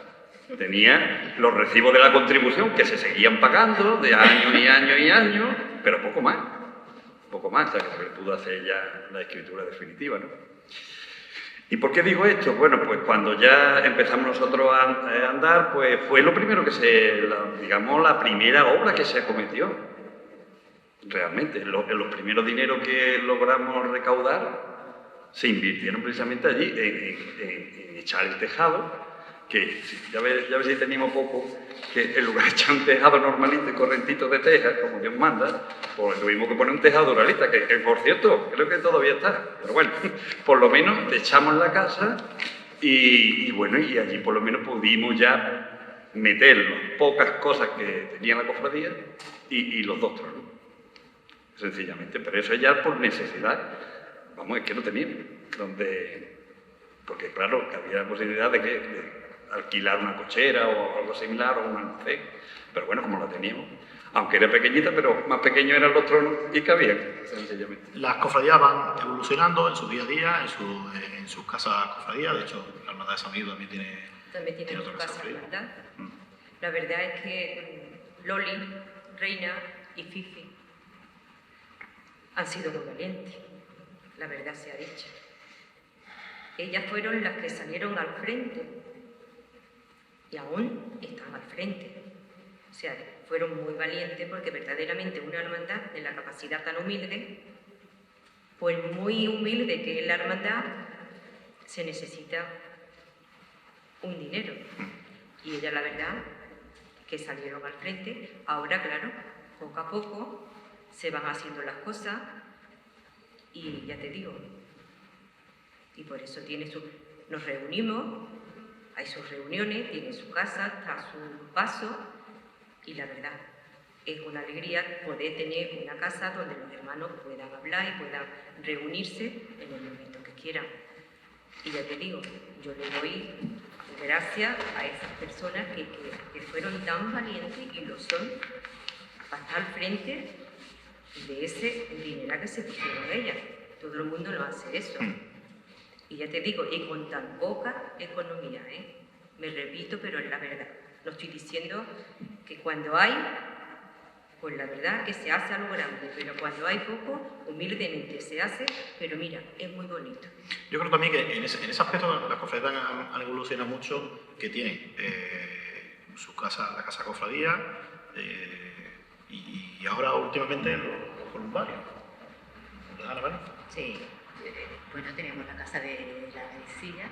Tenía los recibos de la contribución que se seguían pagando de años y años y años, pero poco más, hasta que se le pudo hacer ya la escritura definitiva, ¿no? ¿Y por qué digo esto? Bueno, pues cuando ya empezamos nosotros a andar, pues fue lo primero la primera obra que se acometió. Realmente, los primeros dineros que logramos recaudar se invirtieron precisamente allí en echar el tejado, que ya ves si teníamos poco, que en lugar de echar un tejado normalito y correntito de teja, como Dios manda, pues tuvimos que poner un tejado duralista, que por cierto, creo que todavía está, pero bueno, por lo menos echamos la casa y bueno, y allí por lo menos pudimos ya meter las pocas cosas que tenía la cofradía y los dos tronos. Sencillamente, pero eso ya por necesidad, vamos, es que no teníamos porque claro, que había la posibilidad de alquilar una cochera o algo similar o un almacén, pero bueno, como la teníamos, aunque era pequeñita, pero más pequeños eran los tronos y cabían, sencillamente. Las cofradías van evolucionando en su día a día, en sus casas cofradías. De hecho, la Hermandad de San Miguel también tiene otra casa cofradía. ¿Verdad? La verdad es que Loli, Reina y Fifi han sido muy valientes, la verdad sea dicha. Ellas fueron las que salieron al frente y aún están al frente. O sea, fueron muy valientes porque verdaderamente una hermandad de la capacidad tan humilde, pues muy humilde que es la hermandad, se necesita un dinero. Y ellas, la verdad, que salieron al frente. Ahora, claro, poco a poco se van haciendo las cosas y ya te digo, y por eso nos reunimos, hay sus reuniones, tiene su casa, está a su paso, y la verdad es una alegría poder tener una casa donde los hermanos puedan hablar y puedan reunirse en el momento que quieran. Y ya te digo, yo le doy gracias a esas personas que fueron tan valientes y lo son para estar al frente de ese dinero que se pusieron ellas. Todo el mundo no hace eso. Y ya te digo, y con tan poca economía, me repito, pero es la verdad. No estoy diciendo que cuando hay, pues la verdad que se hace a lo grande, pero cuando hay poco, humildemente se hace, pero mira, es muy bonito. Yo creo también que en ese aspecto las cofradías han evolucionado mucho, que tienen la casa cofradía, y ahora últimamente los voluntarios. ¿Verdad, Ana María? Sí, bueno, tenemos la casa de la García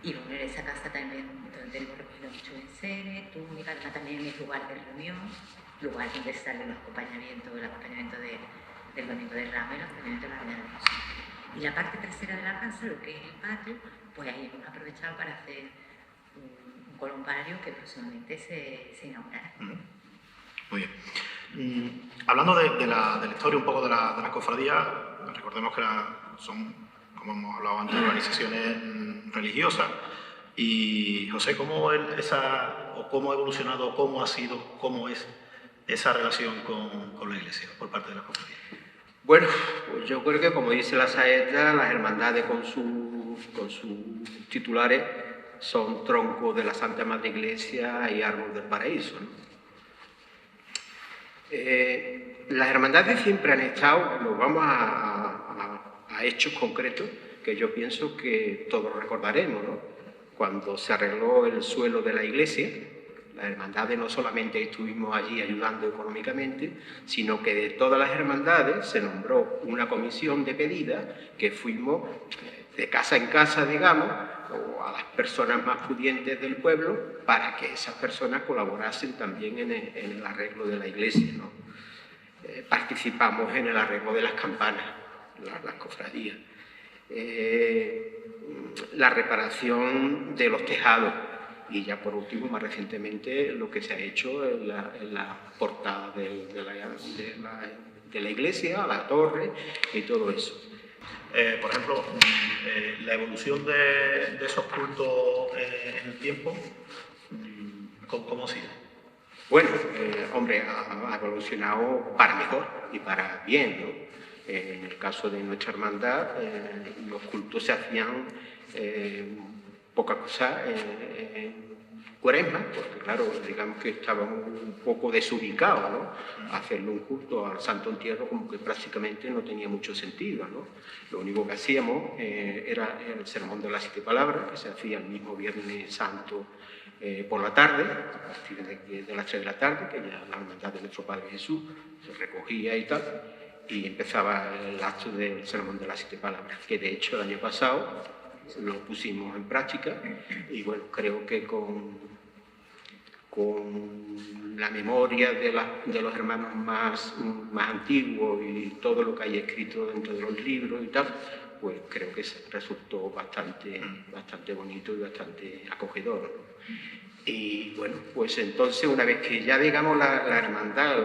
y bueno, en esa casa también donde tenemos recogido mucho enseres, túnica, además también es lugar de reunión, lugar donde salen los acompañamientos, el acompañamiento del domingo de Ramos y el acompañamiento de la Mañana de Jesús. Y la parte trasera de la casa, lo que es el patio, pues ahí hemos aprovechado para hacer un columbario que próximamente se inaugurará. Muy bien. Hablando de la historia un poco de las cofradías, recordemos que son, como hemos hablado antes, organizaciones religiosas. Y José, ¿cómo ha evolucionado, cómo ha sido, cómo es esa relación con la Iglesia por parte de las cofradías? Bueno, pues yo creo que, como dice la saeta, las hermandades con sus titulares son troncos de la Santa Madre Iglesia y árbol del paraíso, ¿no? Las hermandades siempre han estado, nos vamos a hechos concretos que yo pienso que todos recordaremos, ¿no? Cuando se arregló el suelo de la iglesia, las hermandades no solamente estuvimos allí ayudando económicamente, sino que de todas las hermandades se nombró una comisión de pedida que fuimos de casa en casa, digamos, o a las personas más pudientes del pueblo, para que esas personas colaborasen también en el arreglo de la iglesia, ¿no? Participamos en el arreglo de las campanas, las cofradías, la reparación de los tejados y ya por último, más recientemente, lo que se ha hecho en la portada de la iglesia, la torre y todo eso. Por ejemplo, la evolución de esos cultos en el tiempo, ¿cómo ha sido? Bueno, hombre, ha evolucionado para mejor y para bien, ¿no? En el caso de nuestra hermandad, los cultos se hacían poca cosa en Cuaresma, porque claro, digamos que estábamos un poco desubicados, ¿no? Hacerle un culto al Santo Entierro como que prácticamente no tenía mucho sentido, ¿no? Lo único que hacíamos era el sermón de las 7 palabras, que se hacía el mismo Viernes Santo por la tarde, a partir de las 3 de la tarde, que ya la hermandad de nuestro Padre Jesús se recogía y tal, y empezaba el acto del sermón de las 7 palabras, que de hecho el año pasado lo pusimos en práctica y bueno, creo que con la memoria de los hermanos más antiguos y todo lo que hay escrito dentro de los libros y tal, pues creo que resultó bastante bonito y bastante acogedor, ¿no? Y bueno, pues entonces una vez que ya digamos la hermandad,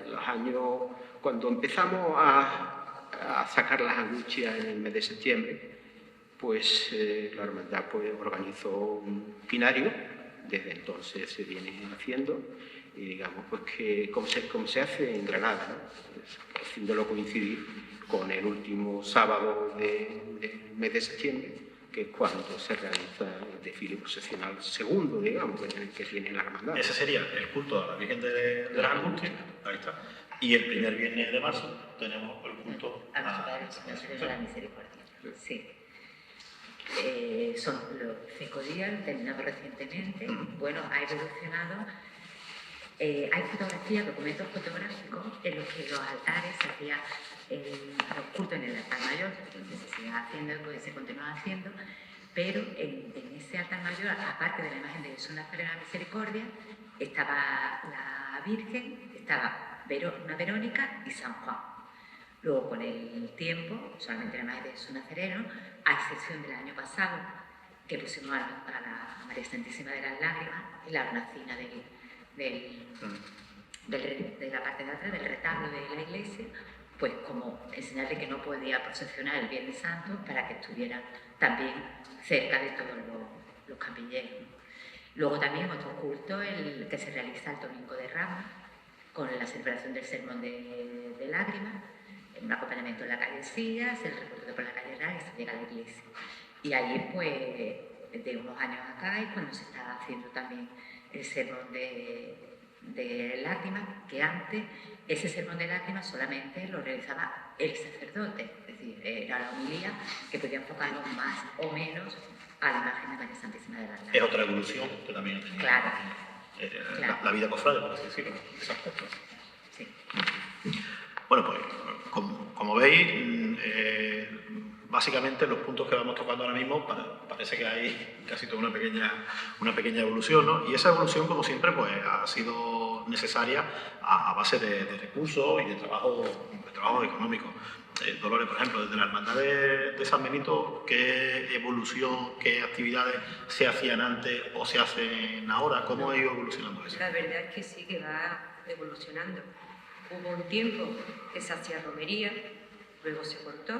los años, cuando empezamos a sacar las angustias en el mes de septiembre, pues la hermandad pues, organizó un binario, desde entonces se viene haciendo, y digamos pues que como se hace en Granada, ¿no? Pues, haciéndolo coincidir con el último sábado del mes de septiembre, que es cuando se realiza el desfile procesional segundo, digamos, que tiene la hermandad. Ese sería el culto a la Virgen de las Angustias, ahí está. Y el primer viernes de marzo tenemos el culto a nuestro Padre Señor de la Misericordia. Sí. Son los 5 días, terminados recientemente. Bueno, ha evolucionado. Hay fotografías, documentos fotográficos en los que los altares se hacían los cultos en el altar mayor, que se siguen haciendo, pues se continúan haciendo, pero en ese altar mayor, aparte de la imagen de Jesús Nazareno de la Misericordia, estaba la Virgen, estaba una Verónica y San Juan. Luego, con el tiempo, solamente la imagen de Jesús Nazareno, a excepción del año pasado, que pusimos a la María Santísima de las Lágrimas, y la hornacina de la parte de atrás, del retablo de la iglesia, pues como enseñarle que no podía procesionar el Viernes Santo para que estuviera también cerca de todos los campilleros. Luego también otro culto, el que se realiza el Domingo de Ramos, con la celebración del Sermón de Lágrimas, un acompañamiento en la calle Sillas, el recorrido por la calle Real y se llega a la iglesia. Y ahí, pues, de unos años acá es cuando se está haciendo también el sermón de lágrimas, que antes ese sermón de lágrimas solamente lo realizaba el sacerdote, es decir, era la homilía que podía enfocarnos más o menos a la imagen de María Santísima de las Lágrimas. Es otra evolución que también ha tenido claro. La vida cofrade, por así decirlo, ese aspecto. Sí. Bueno, pues como veis, básicamente los puntos que vamos tocando ahora mismo parece que hay casi toda una pequeña evolución, ¿no? Y esa evolución, como siempre, pues ha sido necesaria a base de recursos y de trabajo económico. Dolores, por ejemplo, desde la Hermandad de San Benito, ¿qué evolución, qué actividades se hacían antes o se hacen ahora? ¿Cómo ha ido evolucionando eso? La verdad es que sí que va evolucionando. Hubo un tiempo que se hacía romería, luego se cortó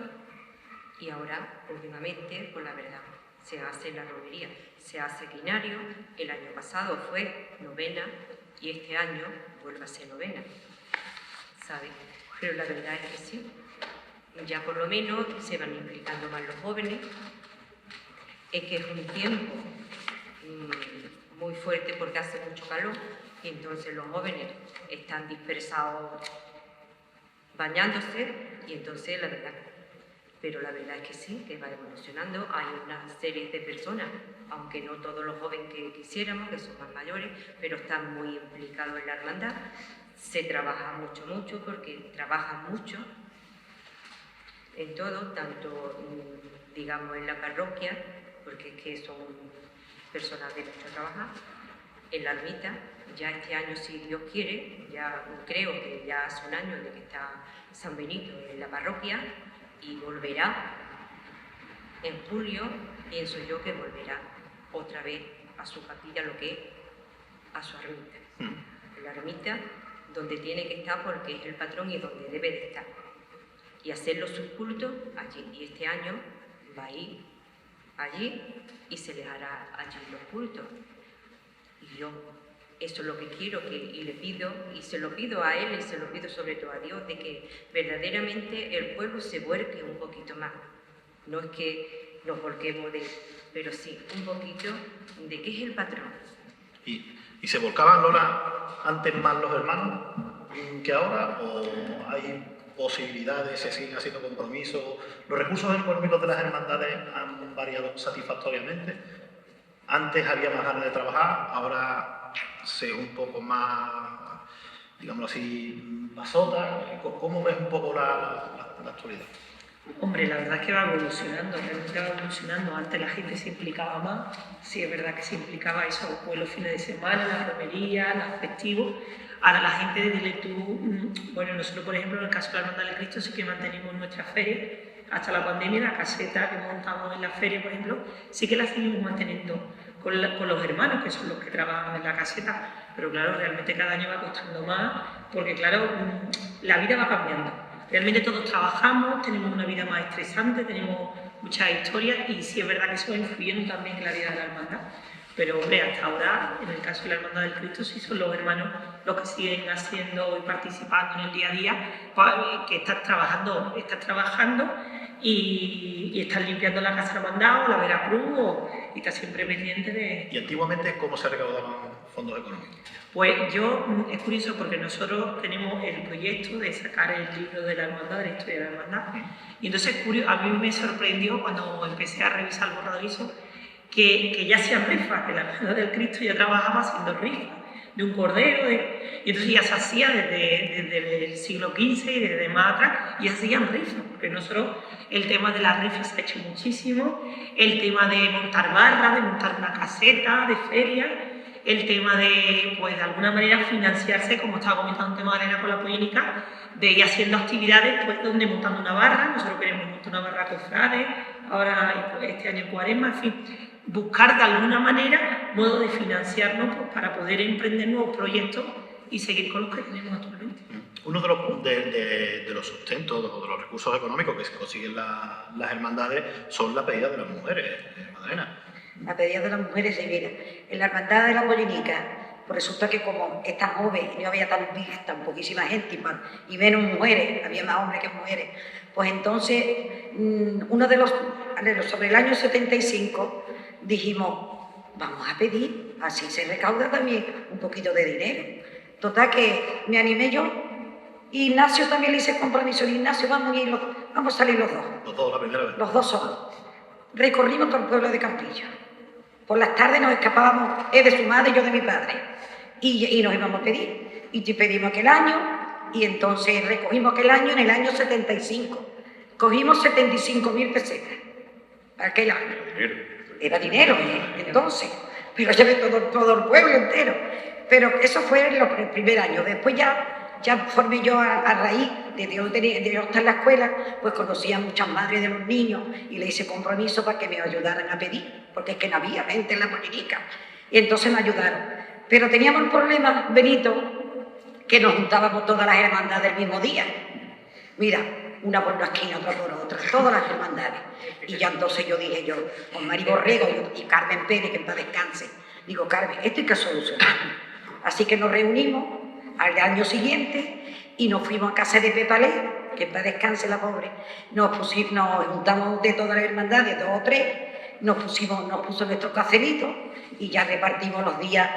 y ahora, últimamente, pues la verdad, se hace la romería, se hace quinario. El año pasado fue novena y este año vuelve a ser novena, ¿sabes? Pero la verdad es que sí, ya por lo menos se van implicando más los jóvenes. Es que es un tiempo muy fuerte porque hace mucho calor y entonces los jóvenes están dispersados bañándose y entonces la verdad, pero la verdad es que sí, que va evolucionando. Hay una serie de personas, aunque no todos los jóvenes que quisiéramos, que son más mayores, pero están muy implicados en la hermandad. Se trabaja mucho porque trabajan mucho en todo, tanto digamos en la parroquia, porque es que son personas de mucho trabajar, en la ermita. Ya este año, si Dios quiere, ya creo que ya hace un año de que está San Benito en la parroquia y volverá en julio, pienso yo que volverá otra vez a su capilla, lo que es a su ermita. En la ermita donde tiene que estar porque es el patrón y donde debe de estar. Y hacer los subcultos allí. Y este año va a ir allí y se les hará allí los cultos. Y yo eso es lo que quiero y le pido, y se lo pido a él y se lo pido sobre todo a Dios, de que verdaderamente el pueblo se vuelque un poquito más. No es que nos volquemos de, pero sí, un poquito de qué es el patrón. ¿Y se volcaban, Lola, antes más los hermanos que ahora? ¿O hay posibilidades, se siguen haciendo compromisos? ¿Los recursos económicos de las hermandades han variado satisfactoriamente? Antes había más ganas de trabajar, ahora se es un poco más, digámoslo así, pasota. ¿Cómo ves un poco la actualidad? Hombre, la verdad es que va evolucionando, realmente va evolucionando. Antes la gente se implicaba más, sí es verdad que se implicaba eso, pues los fines de semana, las romerías, los festivos. Ahora la gente, dile tú, bueno, nosotros por ejemplo en el caso de la Hermandad del Cristo sí que mantenemos nuestra feria. Hasta la pandemia, la caseta que montamos en la feria, por ejemplo, sí que la seguimos manteniendo con los hermanos, que son los que trabajan en la caseta. Pero claro, realmente cada año va costando más, porque claro, la vida va cambiando. Realmente todos trabajamos, tenemos una vida más estresante, tenemos muchas historias y sí es verdad que eso va influyendo también en la vida de la hermandad. Pero hombre, hasta ahora, en el caso de la Hermandad del Cristo, sí son los hermanos los que siguen haciendo y participando en el día a día, que están trabajando y están limpiando la Casa Hermandad o la Veracruz y están siempre pendientes de... ¿Y antiguamente cómo se recaudaban fondos económicos? Pues es curioso porque nosotros tenemos el proyecto de sacar el libro de la hermandad, de la historia de la hermandad, y entonces a mí me sorprendió cuando empecé a revisar el borradorizo que ya hacían rifas, que la Hermandad del Cristo ya trabajaba haciendo rifas de un cordero, y entonces ya se hacía desde el siglo XV y desde más atrás, y hacían rifas, porque nosotros el tema de las rifas se ha hecho muchísimo, el tema de montar barras, de montar una caseta de feria, el tema de, pues de alguna manera financiarse, como estaba comentando un tema de Elena con la Polínica, de ir haciendo actividades, pues donde montando una barra, nosotros queremos montar una barra cofrade, ahora este año Cuaresma, en fin, buscar de alguna manera modo de financiarnos pues, para poder emprender nuevos proyectos y seguir con los que tenemos actualmente. Uno de los sustentos o de los recursos económicos que se consiguen las hermandades son la pedida de las mujeres, Magdalena. La pedida de las mujeres, sí, mira, en la Hermandad de la Polínica, pues resulta que como es tan joven y no había tan poquísima gente y menos mujeres, había más hombres que mujeres, pues entonces uno de los, sobre el año 75, dijimos, vamos a pedir, así se recauda también un poquito de dinero. Total que me animé yo, y Ignacio también le hice compromiso, Ignacio, vamos a salir los dos. Los dos, la primera vez. Los dos solos. Recorrimos todo el pueblo de Campillo. Por las tardes nos escapábamos, él de su madre y yo de mi padre. Y nos íbamos a pedir. Y pedimos aquel año, y entonces recogimos aquel año, en el año 75. Cogimos 75.000 pesetas. Aquel año. Era dinero, entonces. Pero ya de todo el pueblo entero. Pero eso fue el primer año. Después ya formé yo a raíz de yo estar en la escuela, pues conocí a muchas madres de los niños y le hice compromiso para que me ayudaran a pedir, porque es que no había gente en la Política. Y entonces me ayudaron. Pero teníamos un problema, Benito, que nos juntábamos todas las hermandades el mismo día. Mira, una por una esquina, otra por otra, todas las hermandades. Y ya entonces yo dije con Mari Borrego y Carmen Pérez, que en paz descanse, digo, Carmen, esto hay que solucionarlo. Así que nos reunimos al año siguiente y nos fuimos a casa de Pepalé, que en paz descanse la pobre. Nos juntamos de todas las hermandades, 2 o 3, nos puso nuestro caserito y ya repartimos los días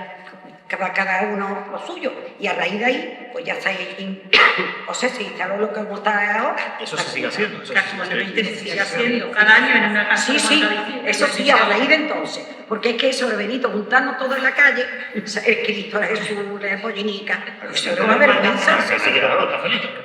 cada uno lo suyo, y a raíz de ahí pues ya se instaló lo que está ahora. Eso se sigue haciendo. Eso Actualmente se sigue haciendo cada año en una casa. Sí, eso sí, a raíz de entonces, porque es que eso de Benito, juntarnos todos en la calle, el Cristo, la Jesús, la Pollinica, eso era una vergüenza.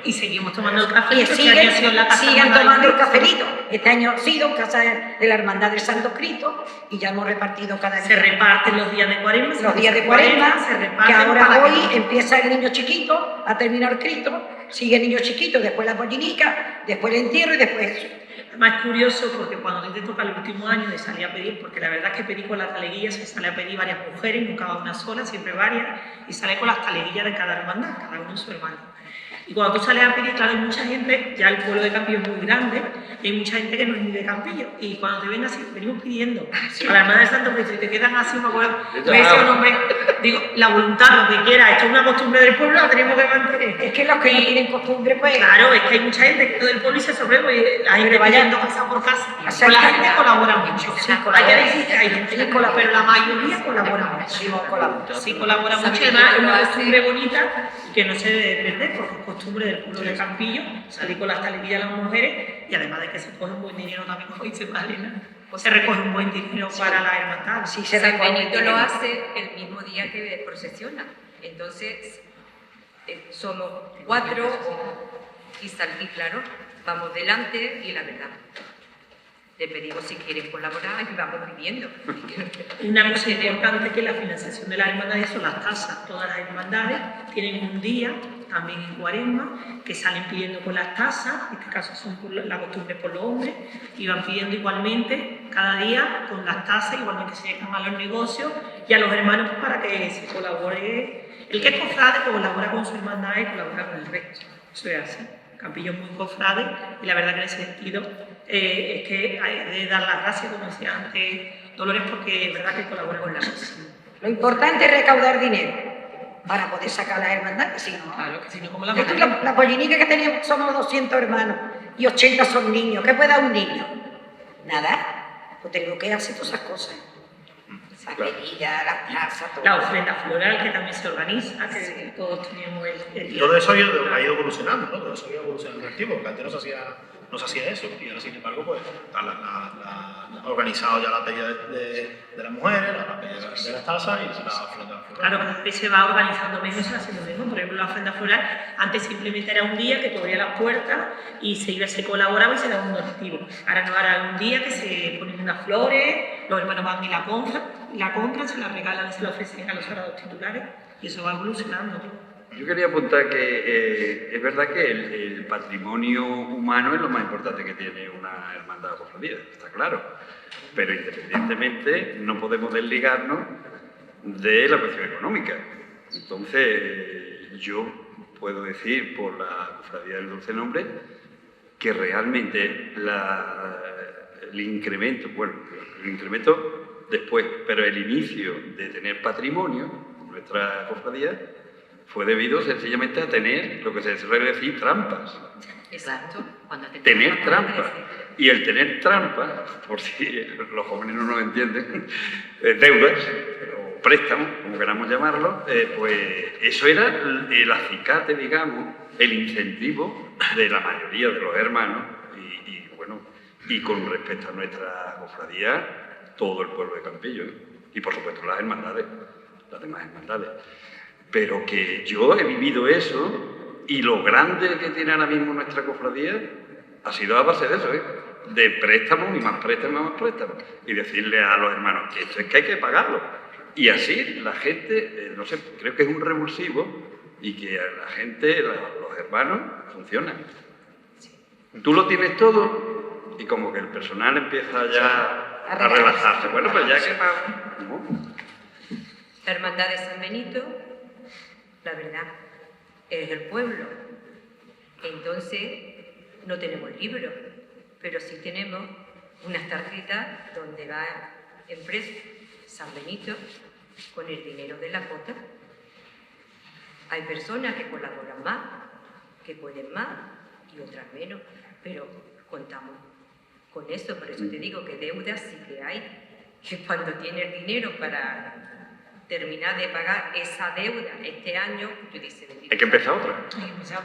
Y seguimos tomando el café. Y siguen tomando el cafelito. Este año ha sido en casa de la Hermandad del Santo Cristo y ya hemos repartido cada día. Se reparten los días de Cuaresma. Los días de Cuaresma, se reparten. que ahora hoy empieza el niño chiquito, a terminar el Cristo, sigue el niño chiquito, después la pollinica, después el entierro y después eso. Además es curioso porque cuando te toca el último año de salir a pedir, porque la verdad es que pedir con la taleguilla se sale a pedir varias mujeres, nunca va una sola, siempre varias, y sale con las taleguillas de cada hermandad, cada uno su hermano. Y cuando tú sales a pedir, claro, hay mucha gente, ya el pueblo de Campillo es muy grande, y hay mucha gente que no es ni de Campillo. Y cuando te ven así, venimos pidiendo a la hermandad del Santo Cristo y te quedan así, me acuerdo, me decía un hombre, digo, la voluntad, lo que quiera, esto es una costumbre del pueblo, la tenemos que mantener. Es que los que no tienen costumbre, pues. Claro, es que hay mucha gente que del pueblo y se sorprende, y la gente va yendo casa por casa. Pues la gente colabora mucho. Hay que decir que hay gente que colabora, pero la mayoría colabora mucho. Sí, colabora mucho, además es una costumbre bonita que no se debe perder, porque es costumbre del pueblo de Campillo, salir con las taleguillas a las mujeres, y además de que se coge un buen dinero también, como dice Magdalena, se recoge un buen dinero para la hermandad. Sí, se San recoge Benito dinero. lo hace el mismo día que procesiona. Entonces, somos 4 y claro, vamos delante y la verdad. Le pedimos si quieren colaborar y vamos pidiendo. Una cosa importante que la financiación de las hermandades son las tasas. Todas las hermandades tienen un día, también en Cuaresma, que salen pidiendo con las tasas, en este caso son por la costumbre por los hombres, y van pidiendo igualmente cada día con las tasas, igualmente se llegan a los negocios y a los hermanos para que se colabore. El que es cofrade colabora con su hermandad y colabora con el resto. Eso es así. Campillo es muy cofrade y la verdad que en ese sentido es que hay de dar las gracias, como decía antes Dolores, porque es verdad que colabora con la cosa. Lo importante es recaudar dinero para poder sacar las hermandades, si no. Claro, que si no, como la Esto es la pollinica que teníamos, somos 200 hermanos y 80 son niños. ¿Qué puede dar un niño? Nada. Pues tengo que hacer todas esas cosas. Las perillas, las plazas, todo. La ofrenda floral que también se organiza, que todos teníamos el día. Todo eso ha ido evolucionando, ¿no? Todo eso ha ido evolucionando en el tiempo, porque antes no se hacía eso, y ahora sin embargo pues ha organizado ya la pedida de las mujeres, la pedida de las tasas y la ofrenda floral. Claro, cada vez se va organizando menos, se va haciendo menos. Por ejemplo, la ofrenda floral, antes simplemente era un día que tú abrías las puertas y se colaboraba y se daba un donativo. Ahora no, ahora es un día que se ponen unas flores, los hermanos van y la compran, se la regalan, se la ofrecen a los orados titulares y eso va evolucionando. Yo quería apuntar que es verdad que el patrimonio humano es lo más importante que tiene una hermandad o cofradía, está claro. Pero independientemente no podemos desligarnos de la cuestión económica. Entonces, yo puedo decir por la Cofradía del Dulce Nombre que realmente el incremento después, pero el inicio de tener patrimonio, nuestra cofradía, fue debido sencillamente a tener lo que se suele decir trampas. Exacto. Tener trampas. Y el tener trampas, por si los jóvenes no lo entienden, deudas o préstamos, como queramos llamarlo, pues eso era el acicate, digamos, el incentivo de la mayoría de los hermanos y con respecto a nuestra cofradía, todo el pueblo de Campillo, y por supuesto las hermandades, las demás hermandades. Pero que yo he vivido eso y lo grande que tiene ahora mismo nuestra cofradía ha sido a base de eso, de préstamos y más préstamos y más préstamos. Y decirle a los hermanos que esto es que hay que pagarlo. Y así la gente, no sé, creo que es un revulsivo y que la gente, los hermanos, funcionan. Tú lo tienes todo y como que el personal empieza ya a relajarse. Bueno, pues ya que La Hermandad de San Benito, la verdad, es el pueblo. Entonces, no tenemos libros, pero sí tenemos unas tarjetas donde va impreso San Benito con el dinero de la cuota. Hay personas que colaboran más, que pueden más y otras menos, pero contamos con eso. Por eso te digo que deudas sí que hay, que cuando tienes dinero para terminar de pagar esa deuda este año, tú dices... Hay que empezar otra.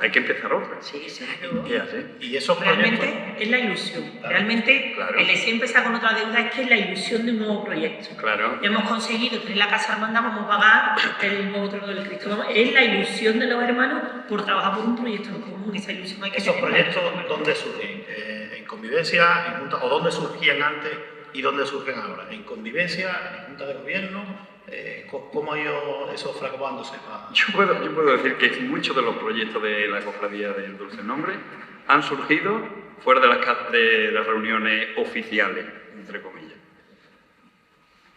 Hay que empezar otra. Sí, claro. ¿Qué hace? Y esos proyectos... Realmente es la ilusión. Claro. Realmente Claro. el deseo empezar con otra deuda es que es la ilusión de un nuevo proyecto. Claro. Hemos conseguido que en la Casa Hermandad vamos a pagar el nuevo trono del Cristo. Es la ilusión de los hermanos por trabajar por un proyecto en común. Esa ilusión hay que ¿Esos tenerla. proyectos dónde surgen? ¿En convivencia, en junta, o dónde surgían antes y dónde surgen ahora? ¿En convivencia, en junta de gobierno? ¿Cómo ha ido eso fraguándose? Yo puedo decir que muchos de los proyectos de la Cofradía del Dulce Nombre han surgido fuera de las reuniones oficiales, entre comillas.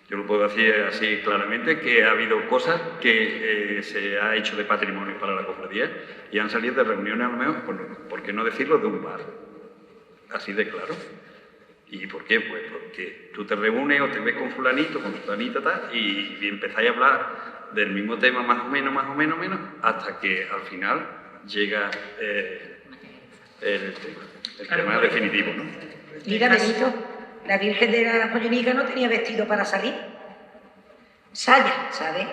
Yo lo puedo decir así claramente, que ha habido cosas que se ha hecho de patrimonio para la Cofradía y han salido de reuniones, a lo mejor, por qué no decirlo, de un bar. Así de claro. ¿Y por qué? Pues porque tú te reúnes o te ves con fulanito, tal, y empezáis a hablar del mismo tema más o menos, hasta que al final llega el tema definitivo, ¿no? Mira, Benito, la Virgen de la Pollenica no tenía vestido para salir. Saya, ¿sabes?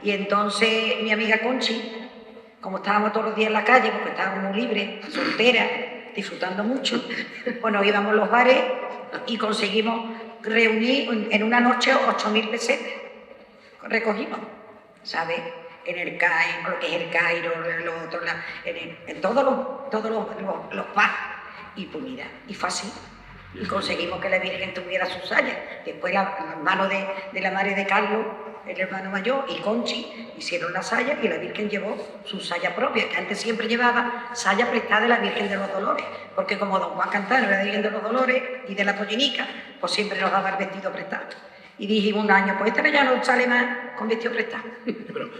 Y entonces mi amiga Conchi, como estábamos todos los días en la calle, porque estábamos muy libres, solteras, disfrutando mucho, pues nos íbamos a los bares y conseguimos reunir en una noche 8.000 pesetas. Recogimos, ¿sabes? En el Cairo, lo que es el Cairo, los otros, en todos los bares. Y pues mira, y fue así. Y conseguimos que la Virgen tuviera su saya. Después la mano de la madre de Carlos, el hermano mayor, y Conchi hicieron la saya y la Virgen llevó su saya propia, que antes siempre llevaba saya prestada de la Virgen de los Dolores, porque como don Juan Cantano era la Virgen de los Dolores y de la Pollenica, pues siempre nos daba el vestido prestado. Y dijimos un año, pues esta ya no sale más con vestido prestado. Pero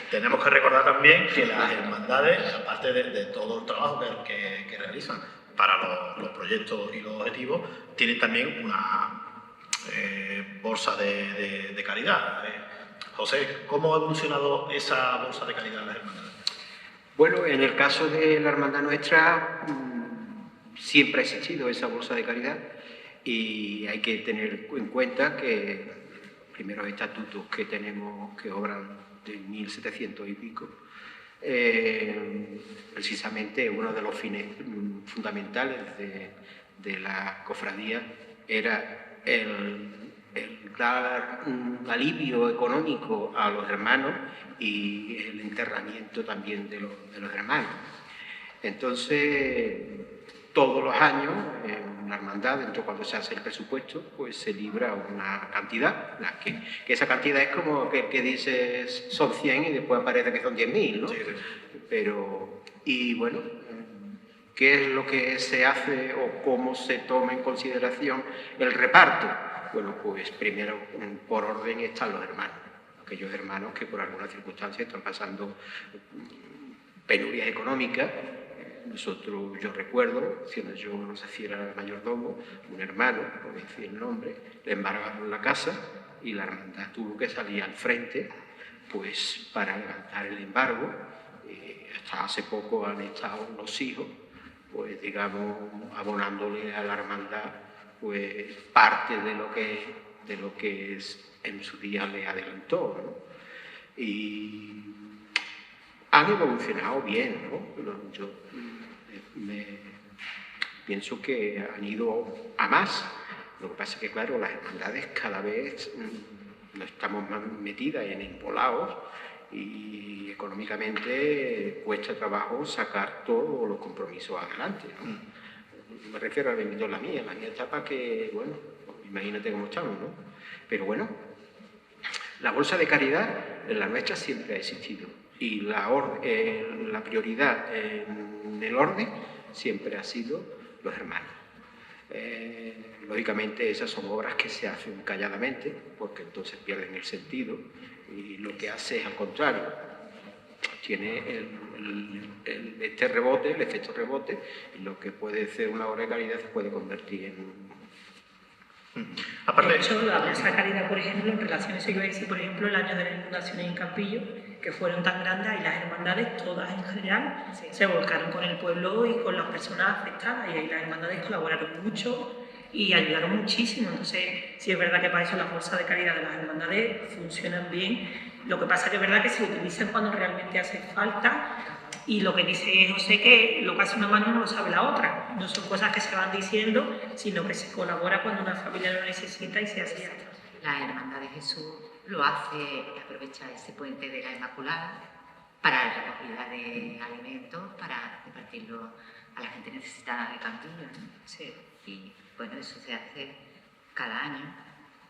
tenemos que recordar también que las hermandades, aparte de todo el trabajo que realizan para los proyectos y los objetivos, tienen también una bolsa de caridad. José, ¿cómo ha evolucionado esa bolsa de caridad de las hermandades? Bueno, en el caso de la hermandad nuestra, siempre ha existido esa bolsa de caridad y hay que tener en cuenta que los primeros estatutos que tenemos, que obran de 1700 y pico, precisamente uno de los fines fundamentales de la cofradía era el dar un alivio económico a los hermanos y el enterramiento también de los hermanos. Entonces, todos los años, en una hermandad, dentro cuando se hace el presupuesto, pues se libra una cantidad, que esa cantidad es como que dices son 100 y después parece que son 10.000, ¿no? Sí. Pero, y bueno, ¿qué es lo que se hace o cómo se toma en consideración el reparto? Bueno, pues primero por orden están los hermanos, aquellos hermanos que por alguna circunstancia están pasando penurias económicas. Nosotros, yo recuerdo, siendo yo, no sé si era mayordomo, un hermano, no voy a decir el nombre, le embargaron la casa y la hermandad tuvo que salir al frente pues para levantar el embargo. Hasta hace poco han estado los hijos, pues digamos, abonándole a la hermandad pues parte de lo que en su día le adelantó, ¿no? Y han evolucionado bien, ¿no? Yo pienso que han ido a más. Lo que pasa es que, claro, las hermandades cada vez estamos más metidas en embolados y económicamente cuesta trabajo sacar todos los compromisos adelante, ¿no? Me refiero a la mía etapa que, bueno, imagínate cómo estamos, ¿no? Pero bueno, la bolsa de caridad, la nuestra siempre ha existido y la prioridad en el orden siempre ha sido los hermanos. Lógicamente esas son obras que se hacen calladamente porque entonces pierden el sentido y lo que hace es al contrario, tiene este rebote, el efecto rebote, y lo que puede ser una obra de calidad se puede convertir en... Aparte, De hecho, la Plaza Caridad, por ejemplo, en relación a eso, yo iba a decir, por ejemplo, el año de las inundaciones en Campillo, que fueron tan grandes, y las hermandades, todas en general, se volcaron con el pueblo y con las personas afectadas, y ahí las hermandades colaboraron mucho y ayudaron muchísimo. Entonces, sí es verdad que para eso las bolsas de caridad de las hermandades funcionan bien. Lo que pasa que es verdad que se utilizan cuando realmente hace falta, y lo que dice José, que lo que hace una mano no lo sabe la otra. No son cosas que se van diciendo, sino que se colabora cuando una familia lo necesita y se hace. La Hermandad de Jesús lo hace, aprovecha ese puente de la Inmaculada para la recogida de alimentos, para repartirlo a la gente necesitada de Campillo, ¿no? Sí. Y bueno, eso se hace cada año.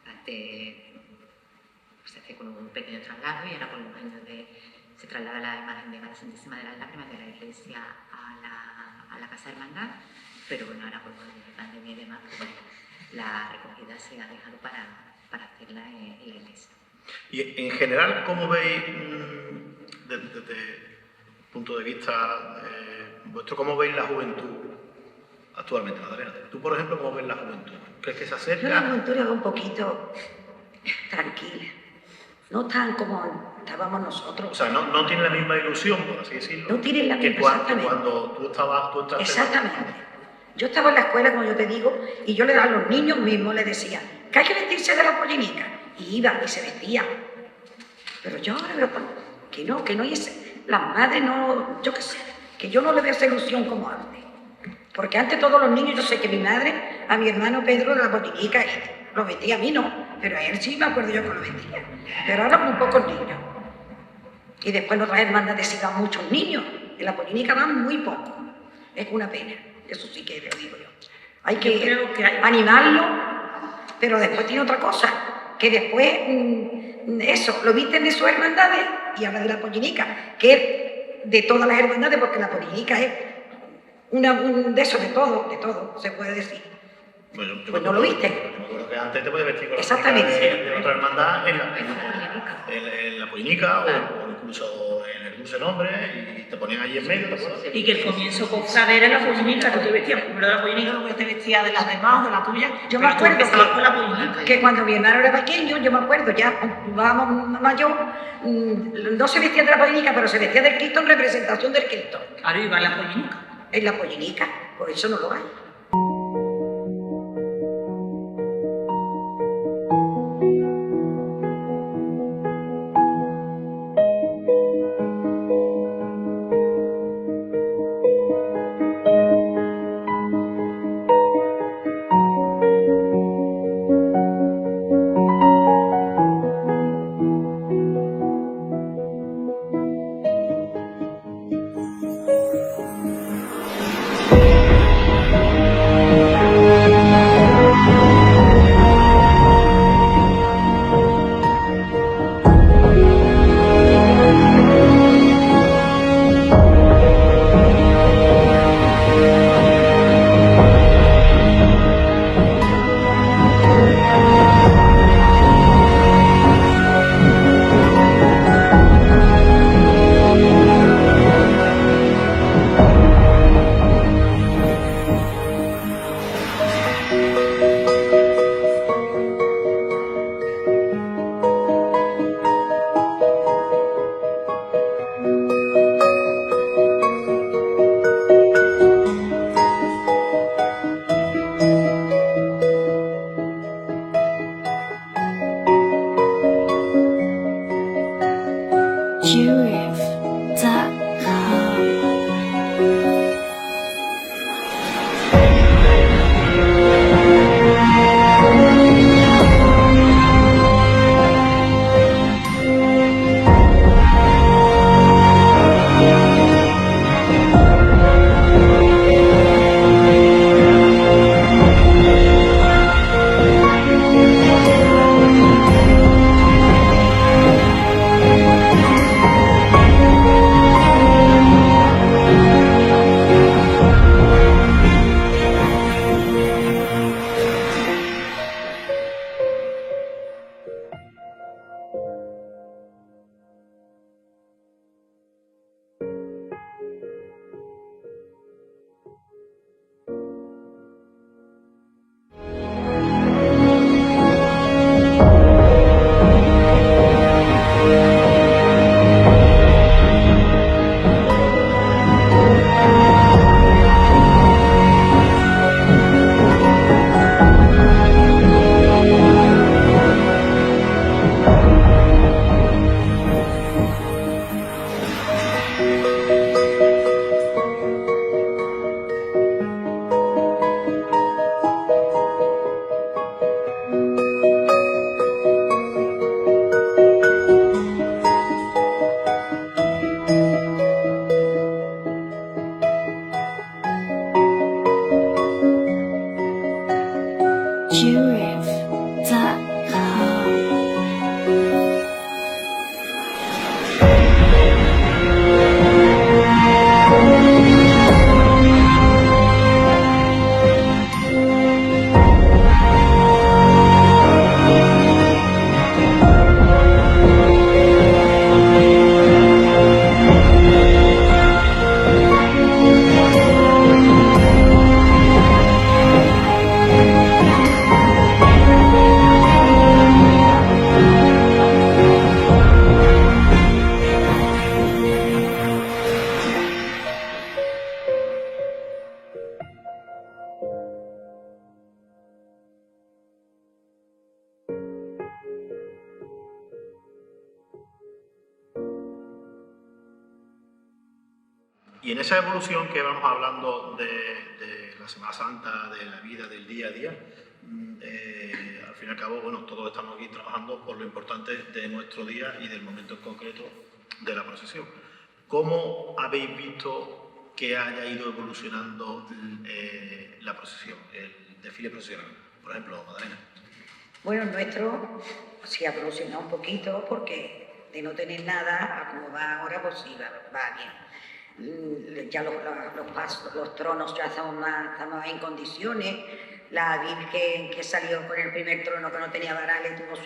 Antes se hace con un pequeño traslado y ahora por los años se traslada la imagen de María Santísima de las Lágrimas de la iglesia a la Casa Hermandad, pero bueno, ahora por la pandemia y demás, pues, la recogida se ha dejado para hacerla en la iglesia. y en general, ¿cómo veis, desde el punto de vista vuestro, cómo veis la juventud actualmente, Magdalena? Tú, por ejemplo, ¿cómo ves la juventud? ¿Crees que se acerca? Yo la juventud la veo un poquito tranquila, no tan como estábamos nosotros. O sea, no tiene la misma ilusión, por así decirlo, No tiene la que misma, exactamente. cuando tú entraste. Exactamente. Yo estaba en la escuela, como yo te digo, y yo a los niños mismos les decía que hay que vestirse de la pollinica. Y iban y se vestían. Pero yo ahora veo que no, y las madres no, yo qué sé, que yo no le veo esa ilusión como antes. Porque antes todos los niños, yo sé que mi madre, a mi hermano Pedro de la pollinica, lo vestía, a mí no, pero a él sí me acuerdo yo que lo vestía. Pero ahora muy pocos niños. Y después en otras hermandades iban muchos niños, en la pollinica van muy pocos. Es una pena, eso sí que lo digo yo. Hay que animarlo, pero después tiene otra cosa, que después eso, lo visten de sus hermandades y habla de la pollinica, que es de todas las hermandades, porque la pollinica es un de eso, de todo, se puede decir. Bueno, Pues no lo viste. Yo me acuerdo que antes te puedes vestir con la Exactamente. política de otra hermandad en la polínica o incluso en el dulce nombre y te ponían ahí en medio, ¿te acuerdas? Y que el comienzo cofradera era la pollinica, que te vestías primero de la pollinica, luego te vestías de las demás o de la tuya. Yo me acuerdo con la pollinica. que cuando mi hermano era pequeño, yo me acuerdo, ya vamos mayor, no se vestía de la pollinica, pero se vestía del Cristo en representación del Cristo. Claro, iba la pollinica. En la pollinica, por eso no lo hay. Y en esa evolución que vamos hablando de la Semana Santa, de la vida, del día a día, al fin y al cabo, bueno, todos estamos aquí trabajando por lo importante de nuestro día y del momento en concreto de la procesión. ¿Cómo habéis visto que haya ido evolucionando la procesión, el desfile procesional? Por ejemplo, Magdalena. Bueno, el nuestro sí ha evolucionado un poquito porque de no tener nada a como va ahora, pues sí, va bien. Ya los tronos ya estamos más en condiciones. La Virgen que salió con el primer trono que no tenía varales tuvo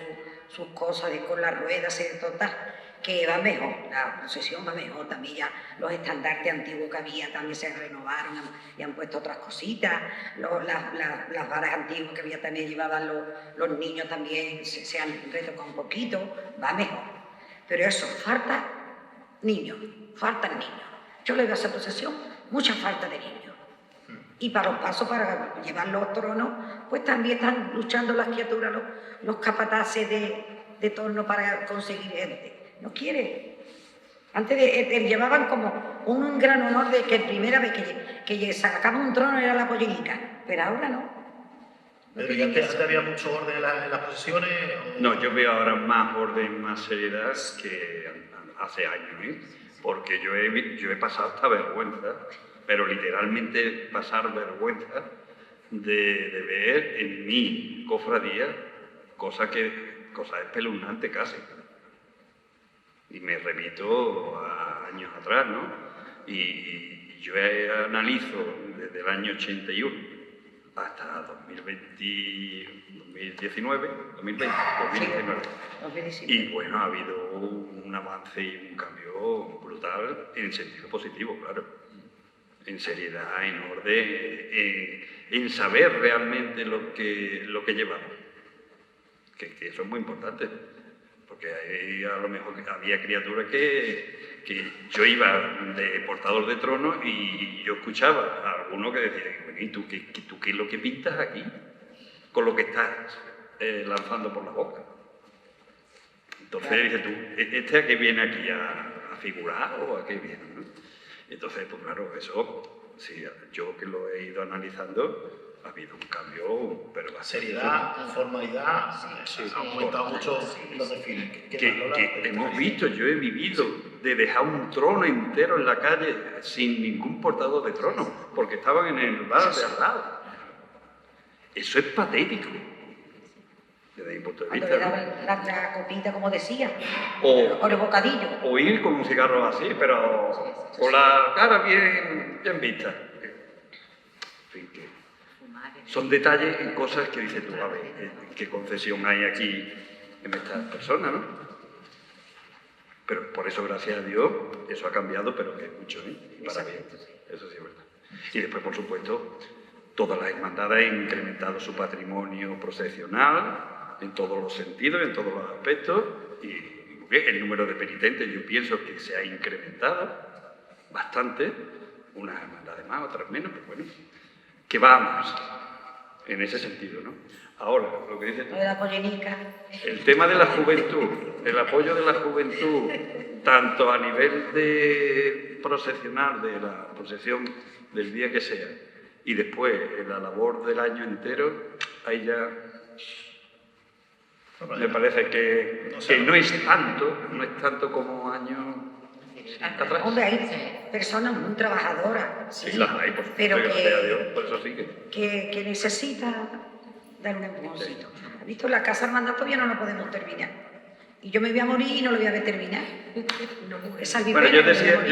sus cosas con las ruedas y total, que va mejor, la procesión va mejor. También ya los estandartes antiguos que había también se renovaron y han puesto otras cositas. Las varas antiguas que había también llevaban los niños también se han retocado un poquito, va mejor. Pero eso, faltan niños. Yo le veo a esa procesión mucha falta de niños. Y para los pasos, para llevar los tronos, pues también están luchando las criaturas, los capataces de torno para conseguir gente. No quiere. Antes llevaban como un gran honor de que la primera vez que sacaban un trono era la pollenica, pero ahora no. Pero ¿y antes había mucho orden en las procesiones? No, yo veo ahora más orden, más seriedad que hace años, ¿eh? Porque yo he pasado hasta vergüenza, pero literalmente pasar vergüenza de ver en mi cofradía cosas espeluznantes casi. Y me remito a años atrás, ¿no? Y yo analizo desde el año 81 hasta 2019. Y bueno, ha habido un avance y un cambio brutal en sentido positivo, claro. En seriedad, en orden, en saber realmente lo que llevamos. Que eso es muy importante. Porque a lo mejor había criaturas que yo iba de portador de trono y yo escuchaba a alguno que decía, bueno, ¿y tú qué es lo que pintas aquí? Con lo que estás lanzando por la boca. Entonces dices tú, ¿este a qué viene aquí? ¿A figurar o a qué viene? ¿No? Entonces, pues claro, eso, sí, yo que lo he ido analizando, ha habido un cambio, pero la seriedad, formalidad, ha aumentado mucho los desfiles. Que hemos visto, yo he vivido de dejar un trono entero en la calle sin ningún portador de trono, porque estaban en el bar de al lado. Eso es patético, desde mi punto de vista. Cuando le daban la copita, como decía, o el bocadillo. O ir con un cigarro así, pero con la cara bien vista. En fin, que son detalles y cosas que dices tú, a ver, ¿qué concesión hay aquí en estas personas, no? Pero por eso, gracias a Dios, eso ha cambiado, pero que mucho, ¿eh? Y para bien. Eso sí es verdad. Y después, por supuesto, todas las hermandades han incrementado su patrimonio procesional en todos los sentidos, en todos los aspectos, y el número de penitentes yo pienso que se ha incrementado bastante, unas hermandades más, otras menos, pero bueno, que va más en ese sentido, ¿no? Ahora, lo que dices tú, el tema de la juventud, el apoyo de la juventud, tanto a nivel de procesional, de la procesión del día que sea, y después en la labor del año entero, ahí ya me parece que no es tanto como años atrás. Hombre, hay personas muy trabajadoras, sí, las hay, por supuesto, pero gracias a Dios, por eso sí que necesita dar un empujoncito. ¿Has visto? La casa hermandad todavía no la podemos terminar. Y yo me voy a morir y no lo voy a ver terminar. Bueno, yo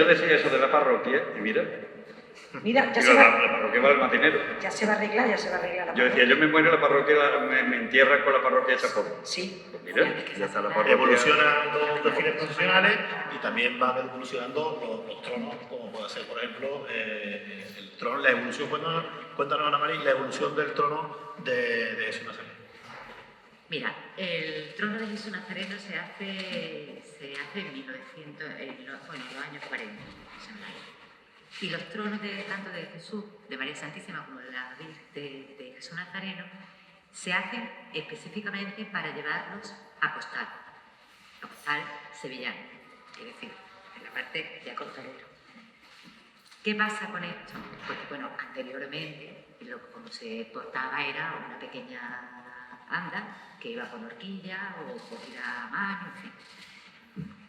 decía eso de la parroquia, y mira, ya se va. La parroquia va al matinero. Ya se va a arreglar, la parroquia. Yo decía, yo me muero, la parroquia me entierran con la parroquia hecha polvo. Sí. Pues mira, ya está la parroquia. Evolucionan los desfiles profesionales y también van evolucionando los tronos, como puede ser, por ejemplo, el trono, la evolución. Cuéntanos, Ana María, la evolución del trono de Jesús Nazareno. Mira, el trono de Jesús Nazareno se hace en 1900, en los años 40. Y los tronos tanto de Jesús, de María Santísima, como de Jesús Nazareno, se hacen específicamente para llevarlos a costal sevillano, es decir, en la parte de costalero. ¿Qué pasa con esto? Porque, bueno, anteriormente, como se portaba era una pequeña anda que iba con horquilla o cogida a mano, en fin.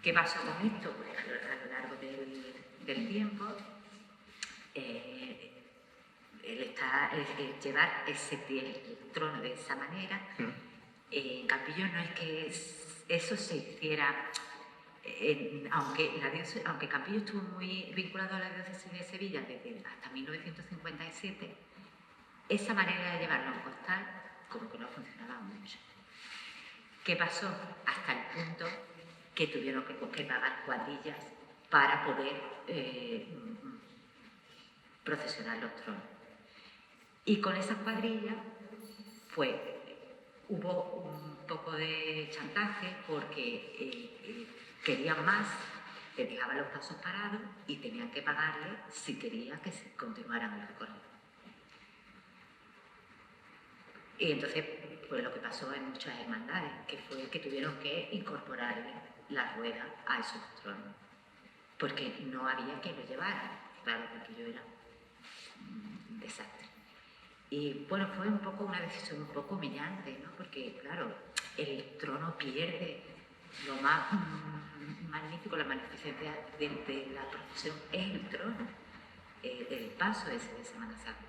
¿Qué pasó con esto? Pues a lo largo del tiempo, el llevar el trono de esa manera, en Campillo no es que eso se hiciera, aunque Campillo estuvo muy vinculado a la diócesis de Sevilla desde hasta 1957, esa manera de llevarlo en costal como que no funcionaba mucho. ¿Qué pasó? Hasta el punto que tuvieron que pagar cuadrillas para poder procesionar los tronos. Y con esas cuadrillas, pues, hubo un poco de chantaje porque querían más, les dejaban los pasos parados y tenían que pagarle si querían que se continuaran el recorrido. Y entonces, pues lo que pasó en muchas hermandades, que fue que tuvieron que incorporarle la rueda a esos tronos, porque no había quien lo llevara, claro, porque yo era un desastre. Y bueno, fue un poco una decisión un poco humillante, ¿no? Porque, claro, el trono pierde lo más magnífico, la magnificencia de la procesión es el trono, el paso ese de Semana Santa.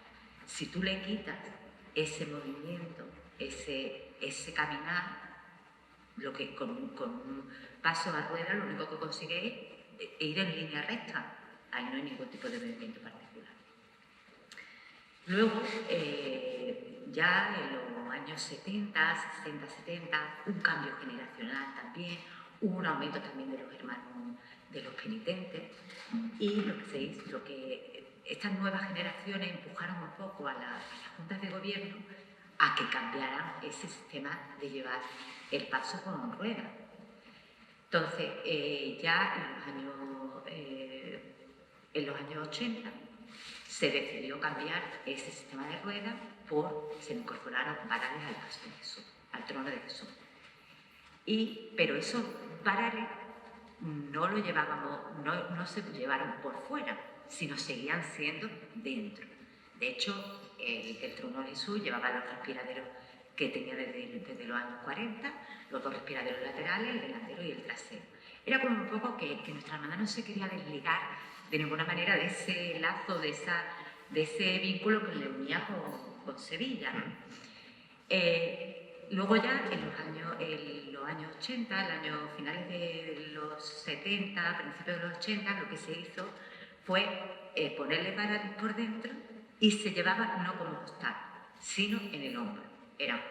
Si tú le quitas ese movimiento, ese caminar, lo que con un paso a rueda lo único que consigue es ir en línea recta. Ahí no hay ningún tipo de movimiento particular. Luego, ya en los años 70, 60, 70, un cambio generacional también, hubo un aumento también de los hermanos, de los penitentes, y estas nuevas generaciones empujaron un poco a las juntas de gobierno a que cambiaran ese sistema de llevar el paso con rueda. Entonces, ya en los años 80 se decidió cambiar ese sistema de ruedas se incorporaron varales al paso de Jesús, al trono de Jesús. Pero esos varales no se llevaron por fuera, sino seguían siendo dentro. De hecho, el trono de Jesús llevaba los respiraderos que tenía desde los años 40, los dos respiraderos laterales, el delantero y el trasero. Era como un poco que nuestra hermandad no se quería desligar de ninguna manera de ese lazo, de ese vínculo que le unía con Sevilla. Luego ya en los años 80, finales de los 70, principios de los 80, lo que se hizo fue ponerle varales por dentro y se llevaba no como costal, sino en el hombro. Eran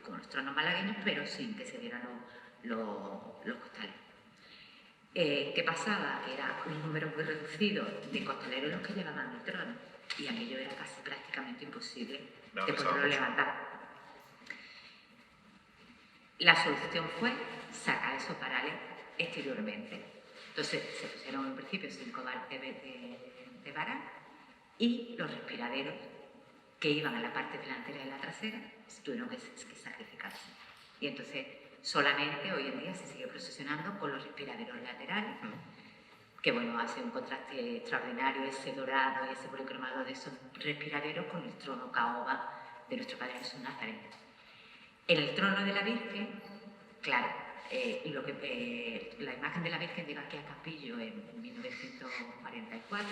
como los tronos malagueños, pero sin que se vieran los costales. ¿Qué pasaba? Que era un número muy reducido de costaleros los que llevaban el trono y aquello era casi prácticamente imposible de poderlo levantar. La solución fue sacar esos varales exteriormente. Entonces se pusieron en principio 5 varas de varal y los respiraderos que iban a la parte delantera y a la trasera tuvieron que sacrificarse. Y entonces solamente hoy en día se sigue procesionando con los respiraderos laterales, que bueno, hace un contraste extraordinario ese dorado y ese policromado de esos respiraderos con el trono caoba de nuestro Padre Jesús Nazareno. En el trono de la Virgen, claro, la imagen de la Virgen llega aquí a Campillo en 1944,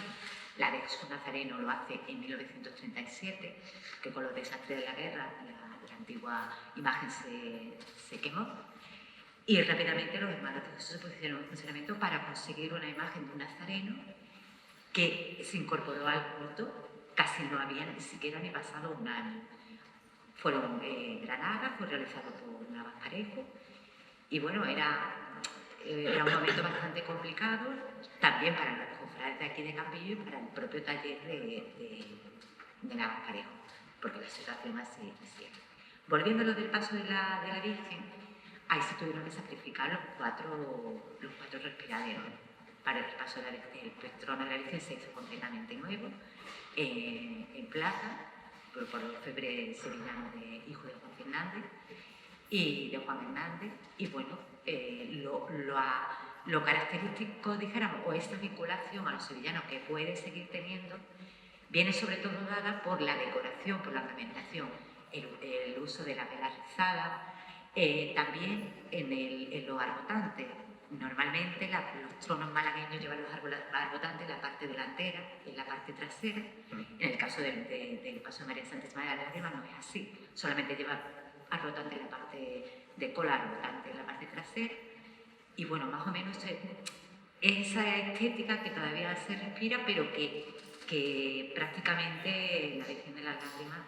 la de Jesús Nazareno lo hace en 1937, que con los desastres de la guerra la antigua imagen se quemó, y rápidamente los hermanos de Jesús se pusieron en funcionamiento para conseguir una imagen de un nazareno que se incorporó al culto, casi no había ni siquiera ni pasado un año. Fueron Granada, fue realizado por Navas Parejo, y bueno, era un momento bastante complicado, también para los cofrades de aquí de Campillo y para el propio taller de Navas Parejo, porque la situación así era. Volviendo a lo del paso de la Virgen, ahí se tuvieron que sacrificar los cuatro respiraderos para el paso de la Virgen. El trono de la Virgen se hizo completamente nuevo, en plata, por el orfebre sevillano hijo de Juan Fernández y de Juan Hernández, y bueno, lo ha Lo característico, dijéramos, o esta vinculación a los sevillanos que puede seguir teniendo, viene sobre todo dada por la decoración, por la ornamentación, el uso de la vela rizada, también en los arbotantes. Normalmente los tronos malagueños llevan los arbotantes en la parte delantera, en la parte trasera. En el caso del paso de María Santísima de las Lágrimas no es así, solamente lleva arbotante en la parte de cola, arbotante en la parte trasera. Y bueno, más o menos esa estética que todavía se respira, pero que prácticamente la Virgen de las Lágrimas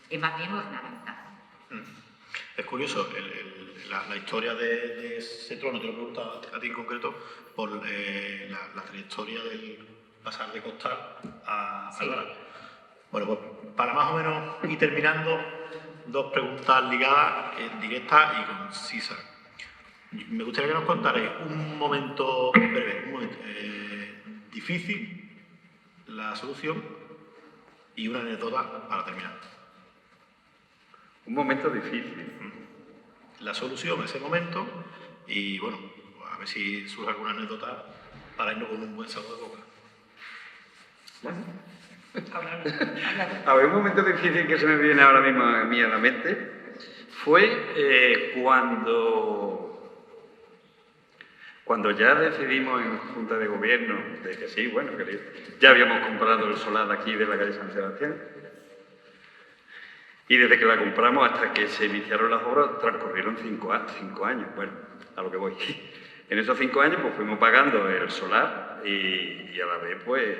es más bien ornamental. Es curioso, la historia de ese trono, te lo pregunto a ti en concreto, por la trayectoria del pasar de Costal a Alvarado. Bueno, pues para más o menos ir terminando, dos preguntas ligadas, directas y concisas. Me gustaría que nos contarais un momento breve, un momento difícil, la solución y una anécdota para terminar. Un momento difícil. La solución a ese momento y, bueno, a ver si surge alguna anécdota para irnos con un buen sabor de boca. A ver, un momento difícil que se me viene ahora mismo a mí a la mente fue cuando ya decidimos en Junta de Gobierno de que sí, bueno, que ya habíamos comprado el solar aquí de la calle San Sebastián. Y desde que la compramos hasta que se iniciaron las obras transcurrieron 5 años. Bueno, a lo que voy. En esos 5 años pues fuimos pagando el solar y a la vez pues,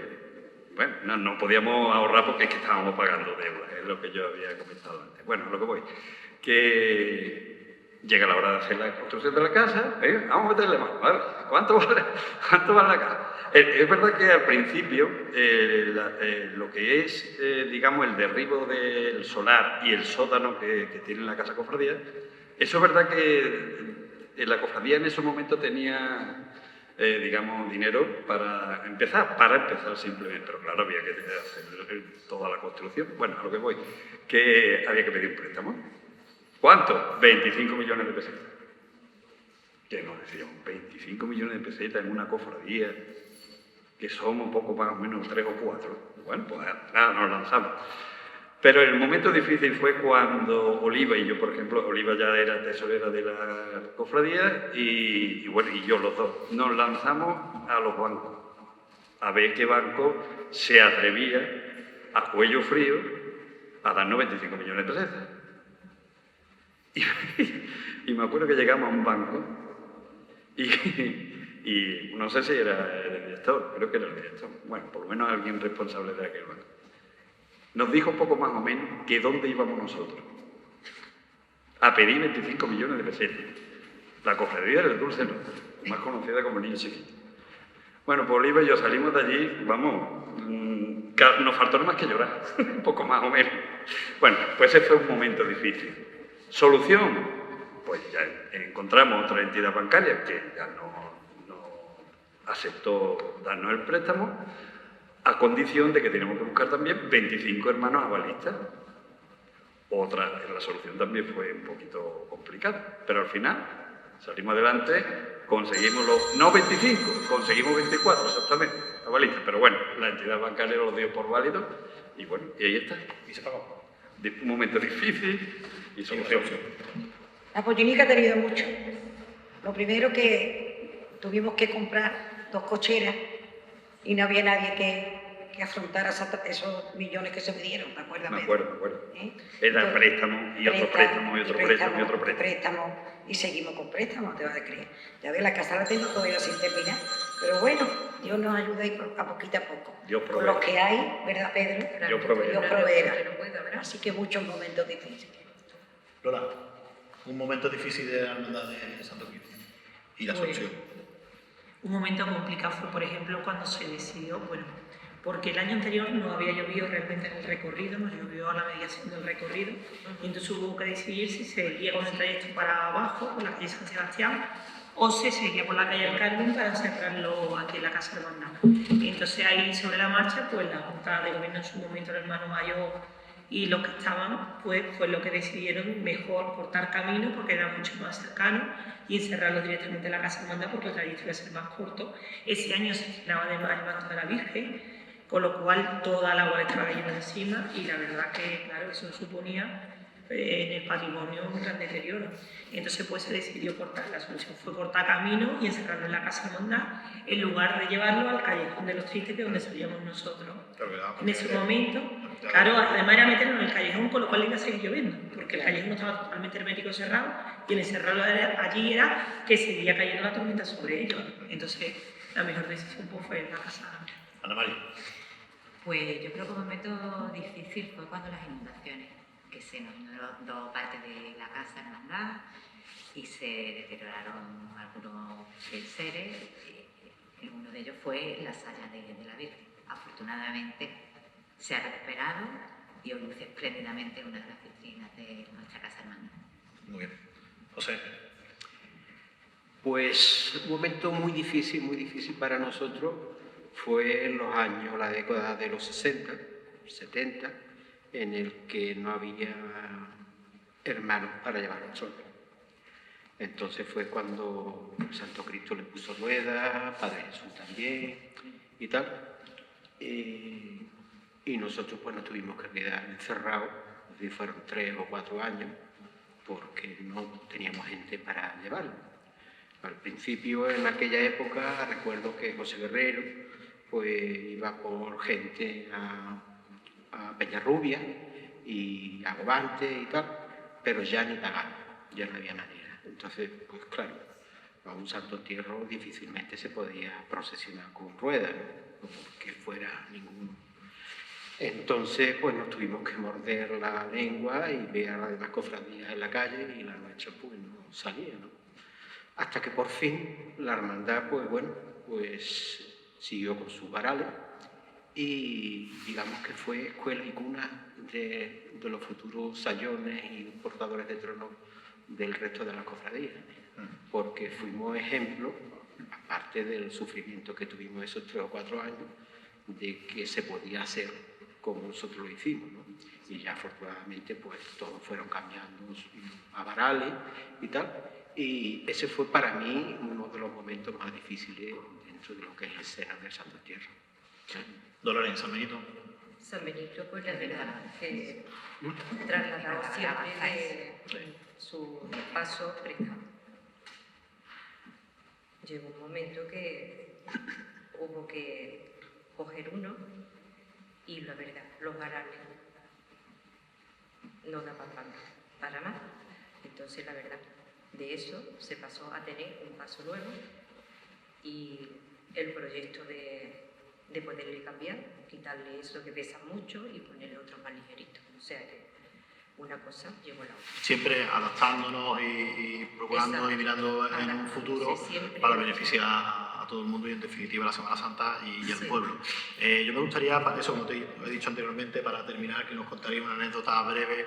bueno, no podíamos ahorrar porque es que estábamos pagando deuda, es lo que yo había comentado antes. Bueno, a lo que voy. Que llega la hora de hacer la construcción de la casa, vamos a meterle más, ¿vale? ¿Cuánto vale la casa? Es verdad que al principio lo que es, digamos, el derribo del solar y el sótano que tiene la casa cofradía, eso es verdad que la cofradía en ese momento tenía, digamos, dinero para empezar simplemente, pero claro, había que hacer toda la construcción. Bueno, a lo que voy, que había que pedir un préstamo. ¿Cuánto? 25 millones de pesetas. Que nos decíamos, 25 millones de pesetas en una cofradía, que somos poco más o menos 3 o 4. Bueno, pues nada, nos lanzamos. Pero el momento difícil fue cuando Oliva y yo, por ejemplo, Oliva ya era tesorera de la cofradía y bueno, y yo los dos, nos lanzamos a los bancos, a ver qué banco se atrevía a cuello frío a darnos 25 millones de pesetas. Y me acuerdo que llegamos a un banco y no sé si era el director, creo que era el director, bueno, por lo menos alguien responsable de aquel banco. Nos dijo un poco más o menos que dónde íbamos nosotros a pedir 25 millones de pesetas. La cofradía del Dulce Norte, más conocida como el Niño Chiquito. Bueno, pues Oliva y yo salimos de allí, vamos, nos faltó nada más que llorar, un poco más o menos. Bueno, pues ese fue un momento difícil. Solución, pues ya encontramos otra entidad bancaria que ya no aceptó darnos el préstamo, a condición de que teníamos que buscar también 25 hermanos avalistas. La solución también fue un poquito complicada, pero al final salimos adelante, conseguimos no 25, conseguimos 24 exactamente, avalistas, pero bueno, la entidad bancaria lo dio por válido y bueno, y ahí está, y se pagó. Un momento difícil y solución. La pollinica ha tenido mucho. Lo primero que tuvimos que comprar 2 cocheras y no había nadie que afrontara esos millones que se me dieron, ¿te acuerdas? Me acuerdo. Era préstamo y otro préstamo y otro préstamo y otro préstamo. Y seguimos con préstamos, te vas a creer. Ya ves, la casa la tengo todavía sin terminar. Pero bueno, Dios nos ayuda a poquito a poco. Dios con lo que hay, ¿verdad, Pedro? Dios proveerá. Así que muchos momentos difíciles. Lola, un momento difícil de la hermandad de Santo Cristo y la solución. Un momento complicado fue, por ejemplo, cuando se decidió, bueno, porque el año anterior no había llovido realmente en el recorrido, nos llovió a la mediación del recorrido, y entonces hubo que decidir si se seguía con el trayecto para abajo, por la calle San Sebastián, o se seguía por la calle del Carmen para cerrarlo aquí en la Casa Hermandad. Y entonces ahí, sobre la marcha, pues la Junta de Gobierno en su momento, el hermano mayor y los que estaban, pues fue lo que decidieron mejor cortar camino porque era mucho más cercano y encerrarlo directamente en la Casa Hermandad porque el trayecto iba a ser más corto. Ese año se estrenaba además el manto de la Virgen, con lo cual toda el agua le estaba cayendo encima y la verdad que, claro, eso suponía en el patrimonio un gran deterioro. Entonces pues se decidió cortar, la solución fue cortar camino y encerrarlo en la Casa Hermandad en lugar de llevarlo al Callejón de los Tristes, que es donde salíamos nosotros. En ese momento, claro, además era meterlo en el callejón, con lo cual iba a seguir lloviendo, porque el callejón estaba totalmente hermético cerrado y el encerrarlo allí era que seguía cayendo la tormenta sobre ellos. Entonces la mejor decisión pues, fue la Casa. Ana María. Pues yo creo que un momento difícil fue cuando las inundaciones, que se nos inundaron dos partes de la Casa Hermandad y se deterioraron algunos seres. Uno de ellos fue la saya de la Virgen. Afortunadamente se ha recuperado y hoy luce espléndidamente una de las vitrinas de nuestra Casa Hermandad. Muy bien. José. Pues un momento muy difícil para nosotros fue en los años, la década de los 60, 70, en el que no había hermanos para llevar los tronos. Entonces fue cuando Santo Cristo le puso ruedas, Padre Jesús también y tal. Y nosotros pues nos tuvimos que quedar encerrados, y fueron 3 o 4 años, porque no teníamos gente para llevarlo. Al principio, en aquella época, recuerdo que José Guerrero pues iba por gente a Peñarrubia y a Bobante y tal, pero ya ni pagaba, ya no había manera. Entonces, pues claro, a un Santo Entierro difícilmente se podía procesionar con ruedas, ¿no? Porque fuera ninguno. Entonces, pues nos tuvimos que morder la lengua y ver a las demás cofradías en la calle y la nuestra pues no salía, ¿no? Hasta que por fin la hermandad, pues bueno, pues siguió con sus varales y digamos que fue escuela y cuna de los futuros sayones y portadores de trono del resto de las cofradías, porque fuimos ejemplo, aparte del sufrimiento que tuvimos esos 3 o 4 años, de que se podía hacer como nosotros lo hicimos, ¿no? Y ya afortunadamente pues todos fueron cambiando a varales y tal, y ese fue para mí uno de los momentos más difíciles dentro de lo que es el seno del Santo Entierro. Dolores, San Benito. San Benito, pues la verdad que trasladado siempre de su paso fresca. Llegó un momento que hubo que coger uno y la verdad, los varales no daban para más. Entonces la verdad, de eso se pasó a tener un paso nuevo y el proyecto de poderle cambiar, quitarle eso que pesa mucho y ponerle otro más ligerito. O sea que una cosa llevó a la otra. Siempre adaptándonos y procurando Exacto. y mirando en un futuro para beneficiar a todo el mundo y en definitiva la Semana Santa y el pueblo. Yo me gustaría, para eso como te he dicho anteriormente, para terminar, que nos contaría una anécdota breve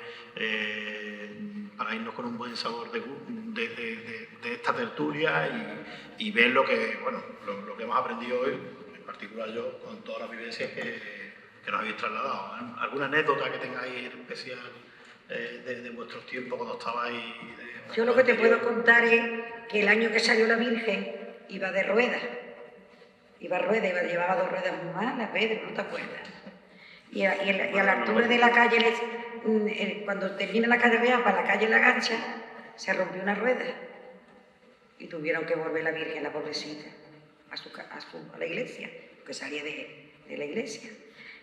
para irnos con un buen sabor de esta tertulia y ver lo que, bueno, lo que hemos aprendido hoy, en particular yo, con todas las vivencias que nos habéis trasladado. ¿Alguna anécdota que tengáis especial de vuestros tiempos cuando estabais? Yo lo que te puedo contar es que el año que salió la Virgen iba de ruedas. Llevaba 2 ruedas muy malas, Pedro, ¿no te acuerdas? Y a la altura de la calle, cuando termina la calle Real para la calle La Gacha, se rompió una rueda y tuvieron que volver la Virgen, la pobrecita, a la iglesia, que salía de la iglesia.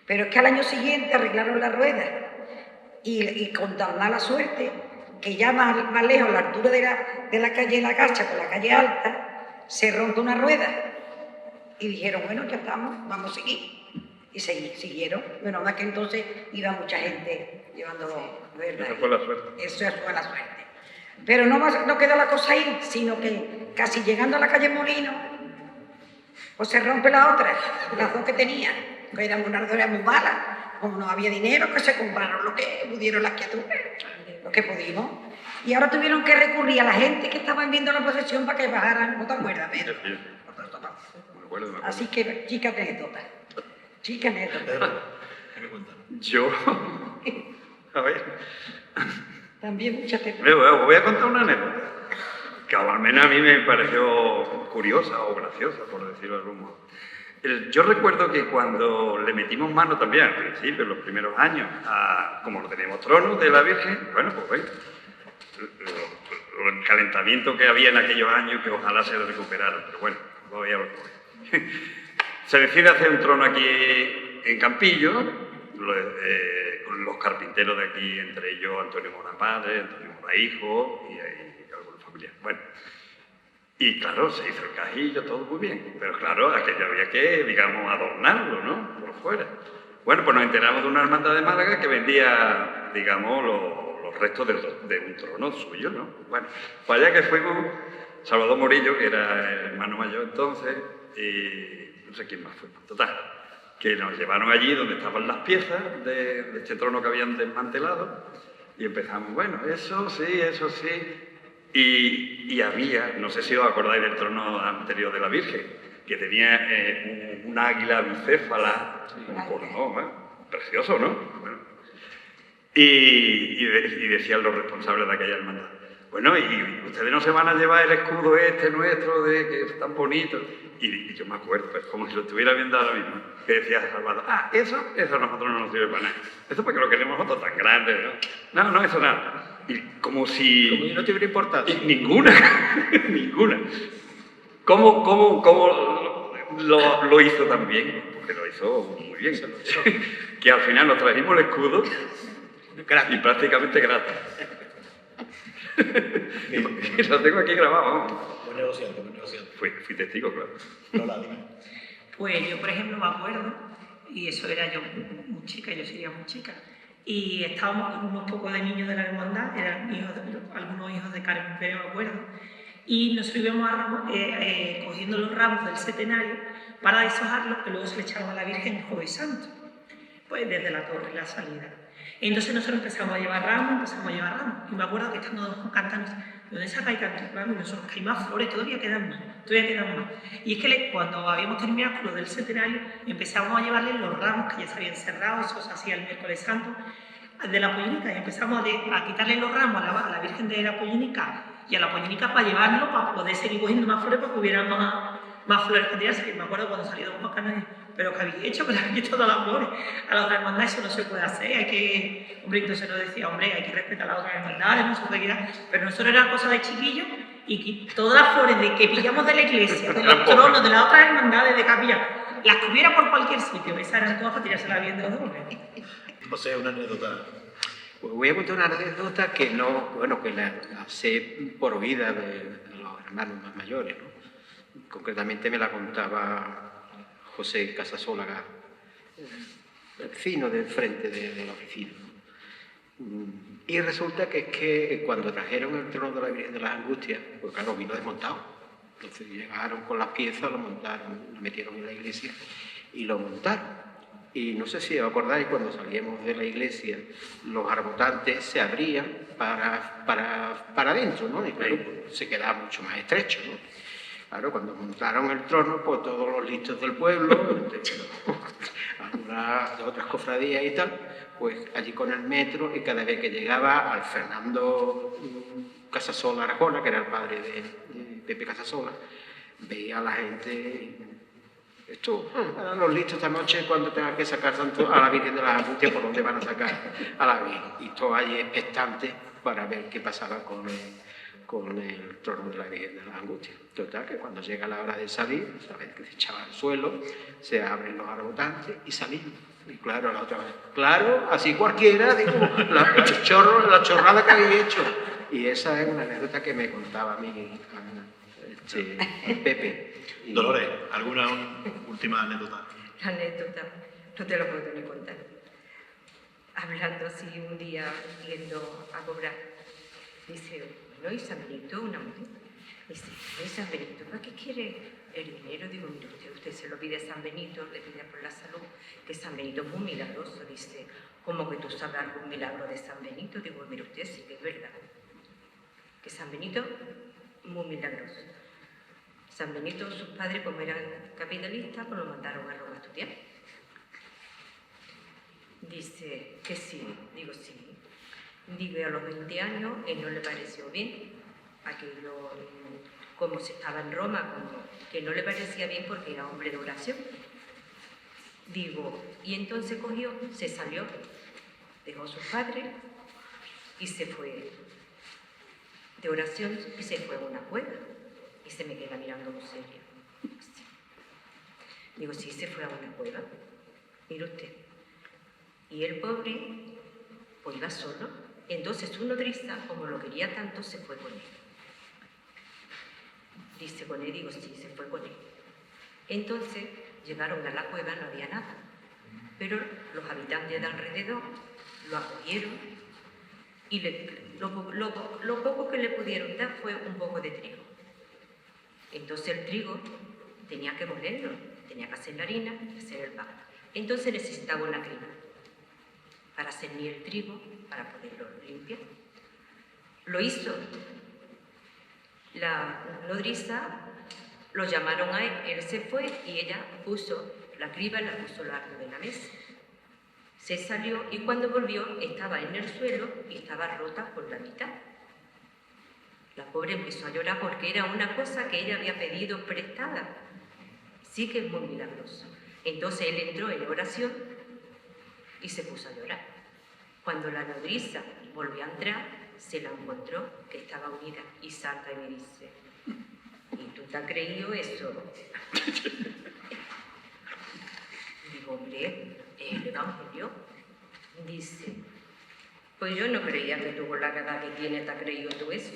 Pero es que al año siguiente arreglaron la rueda y con tan mala suerte que ya más lejos, a la altura de la calle La Gacha con la calle Alta, se rompe una rueda y dijeron, bueno, ya estamos, vamos a seguir. Y siguieron. Bueno, más que entonces iba mucha gente llevando ruedas. Esa fue la suerte. Eso fue la suerte. Pero no quedó la cosa ahí, sino que casi llegando a la calle Molino, pues se rompe la otra, las 2 que tenía, que eran unas ruedas muy malas. Como no había dinero, que se compraron lo que pudieron las criaturas, lo que pudimos. Y ahora tuvieron que recurrir a la gente que estaban viendo la procesión para que bajaran. ¿No te acuerdas, Pedro? Así que, chica anécdota. Pedro, ¿qué me cuentas? Yo A ver. También mucha tela. Os voy a contar una anécdota, que al menos a mí me pareció curiosa o graciosa, por decirlo de algún modo. Yo recuerdo que cuando le metimos mano también, al principio, en los primeros años, como no teníamos tronos de la Virgen, bueno, pues bueno, el calentamiento que había en aquellos años, que ojalá se recuperaran, pero bueno, voy a ver. Se decide hacer un trono aquí en Campillo, con los carpinteros de aquí, entre ellos Antonio Mora padre, Antonio Mora hijo y algunos familiares. Bueno, y claro, se hizo el cajillo, todo muy bien, pero claro, aquello había que, digamos, adornarlo, ¿no? Por fuera. Bueno, pues nos enteramos de una hermandad de Málaga que vendía, digamos, los restos de un trono suyo, ¿no? Bueno, para allá que fuimos, Salvador Morillo, que era el hermano mayor entonces, y no sé quién más fue, total, que nos llevaron allí donde estaban las piezas de este trono que habían desmantelado, y empezamos, bueno, eso sí. Y había, no sé si os acordáis del trono anterior de la Virgen, que tenía un águila bicéfala, un cordón, precioso, ¿no? Bueno. Y decían los responsables de aquella hermandad, bueno, y ustedes no se van a llevar el escudo este nuestro, que es tan bonito. Y yo me acuerdo, pues, como si lo estuviera viendo ahora mismo, que decía Salvador, eso a nosotros no nos sirve para nada. Eso porque lo queremos nosotros tan grande, ¿no? No, eso nada. Y como si no tuviera importancia. Ninguna. ¿Cómo lo hizo tan bien? Porque lo hizo muy bien. Que al final nos trajimos el escudo y prácticamente gratis. Y lo tengo aquí grabado, vamos. Buen negociante. Fui testigo, claro. Lola, dime. Pues yo, por ejemplo, me acuerdo, y eso era yo muy chica, yo sería muy chica, y estábamos con unos pocos de niños de la hermandad, eran algunos hijos de Carmen Pérez, me acuerdo, y nosotros íbamos cogiendo los ramos del centenario para deshojarlos, que luego se le echaban a la Virgen el Jueves Santo, pues desde la torre, la salida. Y entonces nosotros empezamos a llevar ramos, y me acuerdo que estando cantando, ¿de dónde sacáis tantos ramos? Y nosotros, que hay más flores, todavía quedan más. Y es que cuando habíamos terminado con lo del centenario, empezamos a llevarle los ramos que ya se habían cerrado, eso se hacía el miércoles santo, de la Pollénica, y empezamos a quitarle los ramos a la Virgen de la Pollénica y a la Pollénica para llevarlo, para poder seguir cogiendo más flores, para que hubiera más flores que tirarse. Y me acuerdo cuando salí de Juan Canales, pero ¿qué habéis hecho? Que le habéis quitado todas las flores a la otra hermandad, eso no se puede hacer, hay que, hombre, entonces nos decía, hombre, hay que respetar a las otras hermandades, no se puede quitar, pero nosotros era cosa de chiquillos, y todas las flores que pillamos de la iglesia, de los tronos, de las otras hermandades de capilla, las que hubiera por cualquier sitio, esas eran todas para tirárselas bien de los dobles. José, una anécdota. Pues voy a contar una anécdota que que la sé por oída de los hermanos más mayores, ¿no? Concretamente me la contaba José Casasólaga, el vecino del frente de la oficina, ¿no? Y resulta que es que cuando trajeron el trono de la Virgen de las Angustias, pues claro, vino desmontado. Entonces llegaron con las piezas, lo montaron, lo metieron en la iglesia y lo montaron. Y no sé si os acordáis, cuando salíamos de la iglesia, los arbotantes se abrían para adentro, ¿no? Y claro, pues, se quedaba mucho más estrecho, ¿no? Claro, cuando montaron el trono, pues todos los listos del pueblo, algunas de otras cofradías y tal, pues allí con el metro, y cada vez que llegaba al Fernando Casasola Arjona, que era el padre de Pepe Casasola, veía a la gente, esto, eran los listos esta noche cuando tengan que sacar a la Virgen de las Angustias, ¿por dónde van a sacar a la Virgen? Y todos allí expectantes para ver qué pasaba con el trono de la Virgen de las Angustias. Total, que cuando llega la hora de salir, sabes que se echaba al suelo, se abren los arbotantes y salimos. Y claro, la otra vez, claro, así cualquiera, digo, la chorrada que habéis hecho. Y esa es una anécdota que me contaba a mí Pepe. Y... Dolores, ¿alguna última anécdota? La anécdota, no te lo puedo ni contar. Hablando así un día, yendo a cobrar, dice, bueno, ¿y San Benito, una mujer? Dice, ¿y San Benito, para qué quiere el dinero? Digo, mire, usted se lo pide a San Benito, le pide por la salud, que San Benito es muy milagroso. Dice, ¿cómo que tú sabrás algún milagro de San Benito? Digo, mire usted, sí que es verdad, que San Benito, muy milagroso. San Benito, sus padres, como eran capitalistas, pues lo mandaron a Roma a estudiar. Dice que sí, digo sí. Digo, y a los 20 años él no le pareció bien, aquello, como se estaba en Roma, como que no le parecía bien porque era hombre de oración. Digo, y entonces cogió, se salió, dejó a sus padres y se fue de oración y se fue a una cueva. Y se me queda mirando muy serio. Así. Digo, sí, se fue a una cueva. Mire usted. Y el pobre, pues iba solo. Entonces su nodriza, como lo quería tanto, se fue con él. Dice con él, digo, sí, se fue con él. Entonces llegaron a la cueva, no había nada. Pero los habitantes de alrededor lo acogieron y lo poco que le pudieron dar fue un poco de trigo. Entonces el trigo tenía que molerlo, tenía que hacer la harina y hacer el pan. Entonces necesitaba una crema para cernir el trigo, para poderlo limpiar. Lo hizo. La nodriza lo llamaron a él, él se fue y ella puso la criba, la puso al lado de la mesa. Se salió y cuando volvió estaba en el suelo y estaba rota por la mitad. La pobre empezó a llorar porque era una cosa que ella había pedido prestada. Sí que es muy milagroso. Entonces él entró en oración y se puso a llorar. Cuando la nodriza volvió a entrar, se la encontró que estaba unida y salta y me dice, ¿y tú te has creído eso? Digo, hombre, es el Evangelio. Dice, pues yo no creía que tú con la edad que tienes te has creído tú eso.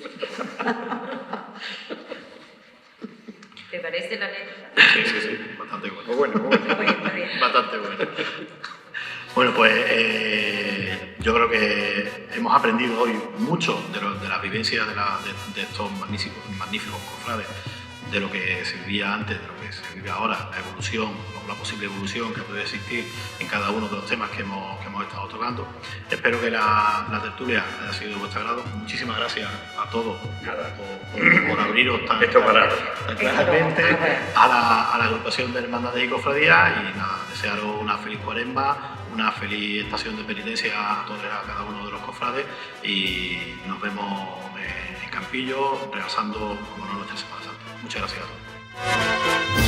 ¿Te parece la letra? Sí, bastante bueno. Muy bueno, muy bueno. Pues está bien. Bastante bueno. Bueno, pues yo creo que hemos aprendido hoy mucho de la vivencia de estos magníficos cofrades, de lo que se vivía antes, de lo que se vive ahora, la evolución o la posible evolución que puede existir en cada uno de los temas que hemos estado tocando. Espero que la tertulia haya sido de vuestro agrado. Muchísimas gracias a todos por abriros tan claramente a la agrupación de hermandades y cofradías y nada, desearos una feliz cuaresma, una feliz estación de penitencia a cada uno de los cofrades y nos vemos en Campillo, regresando como no nuestra Semana Santa. Muchas gracias a todos.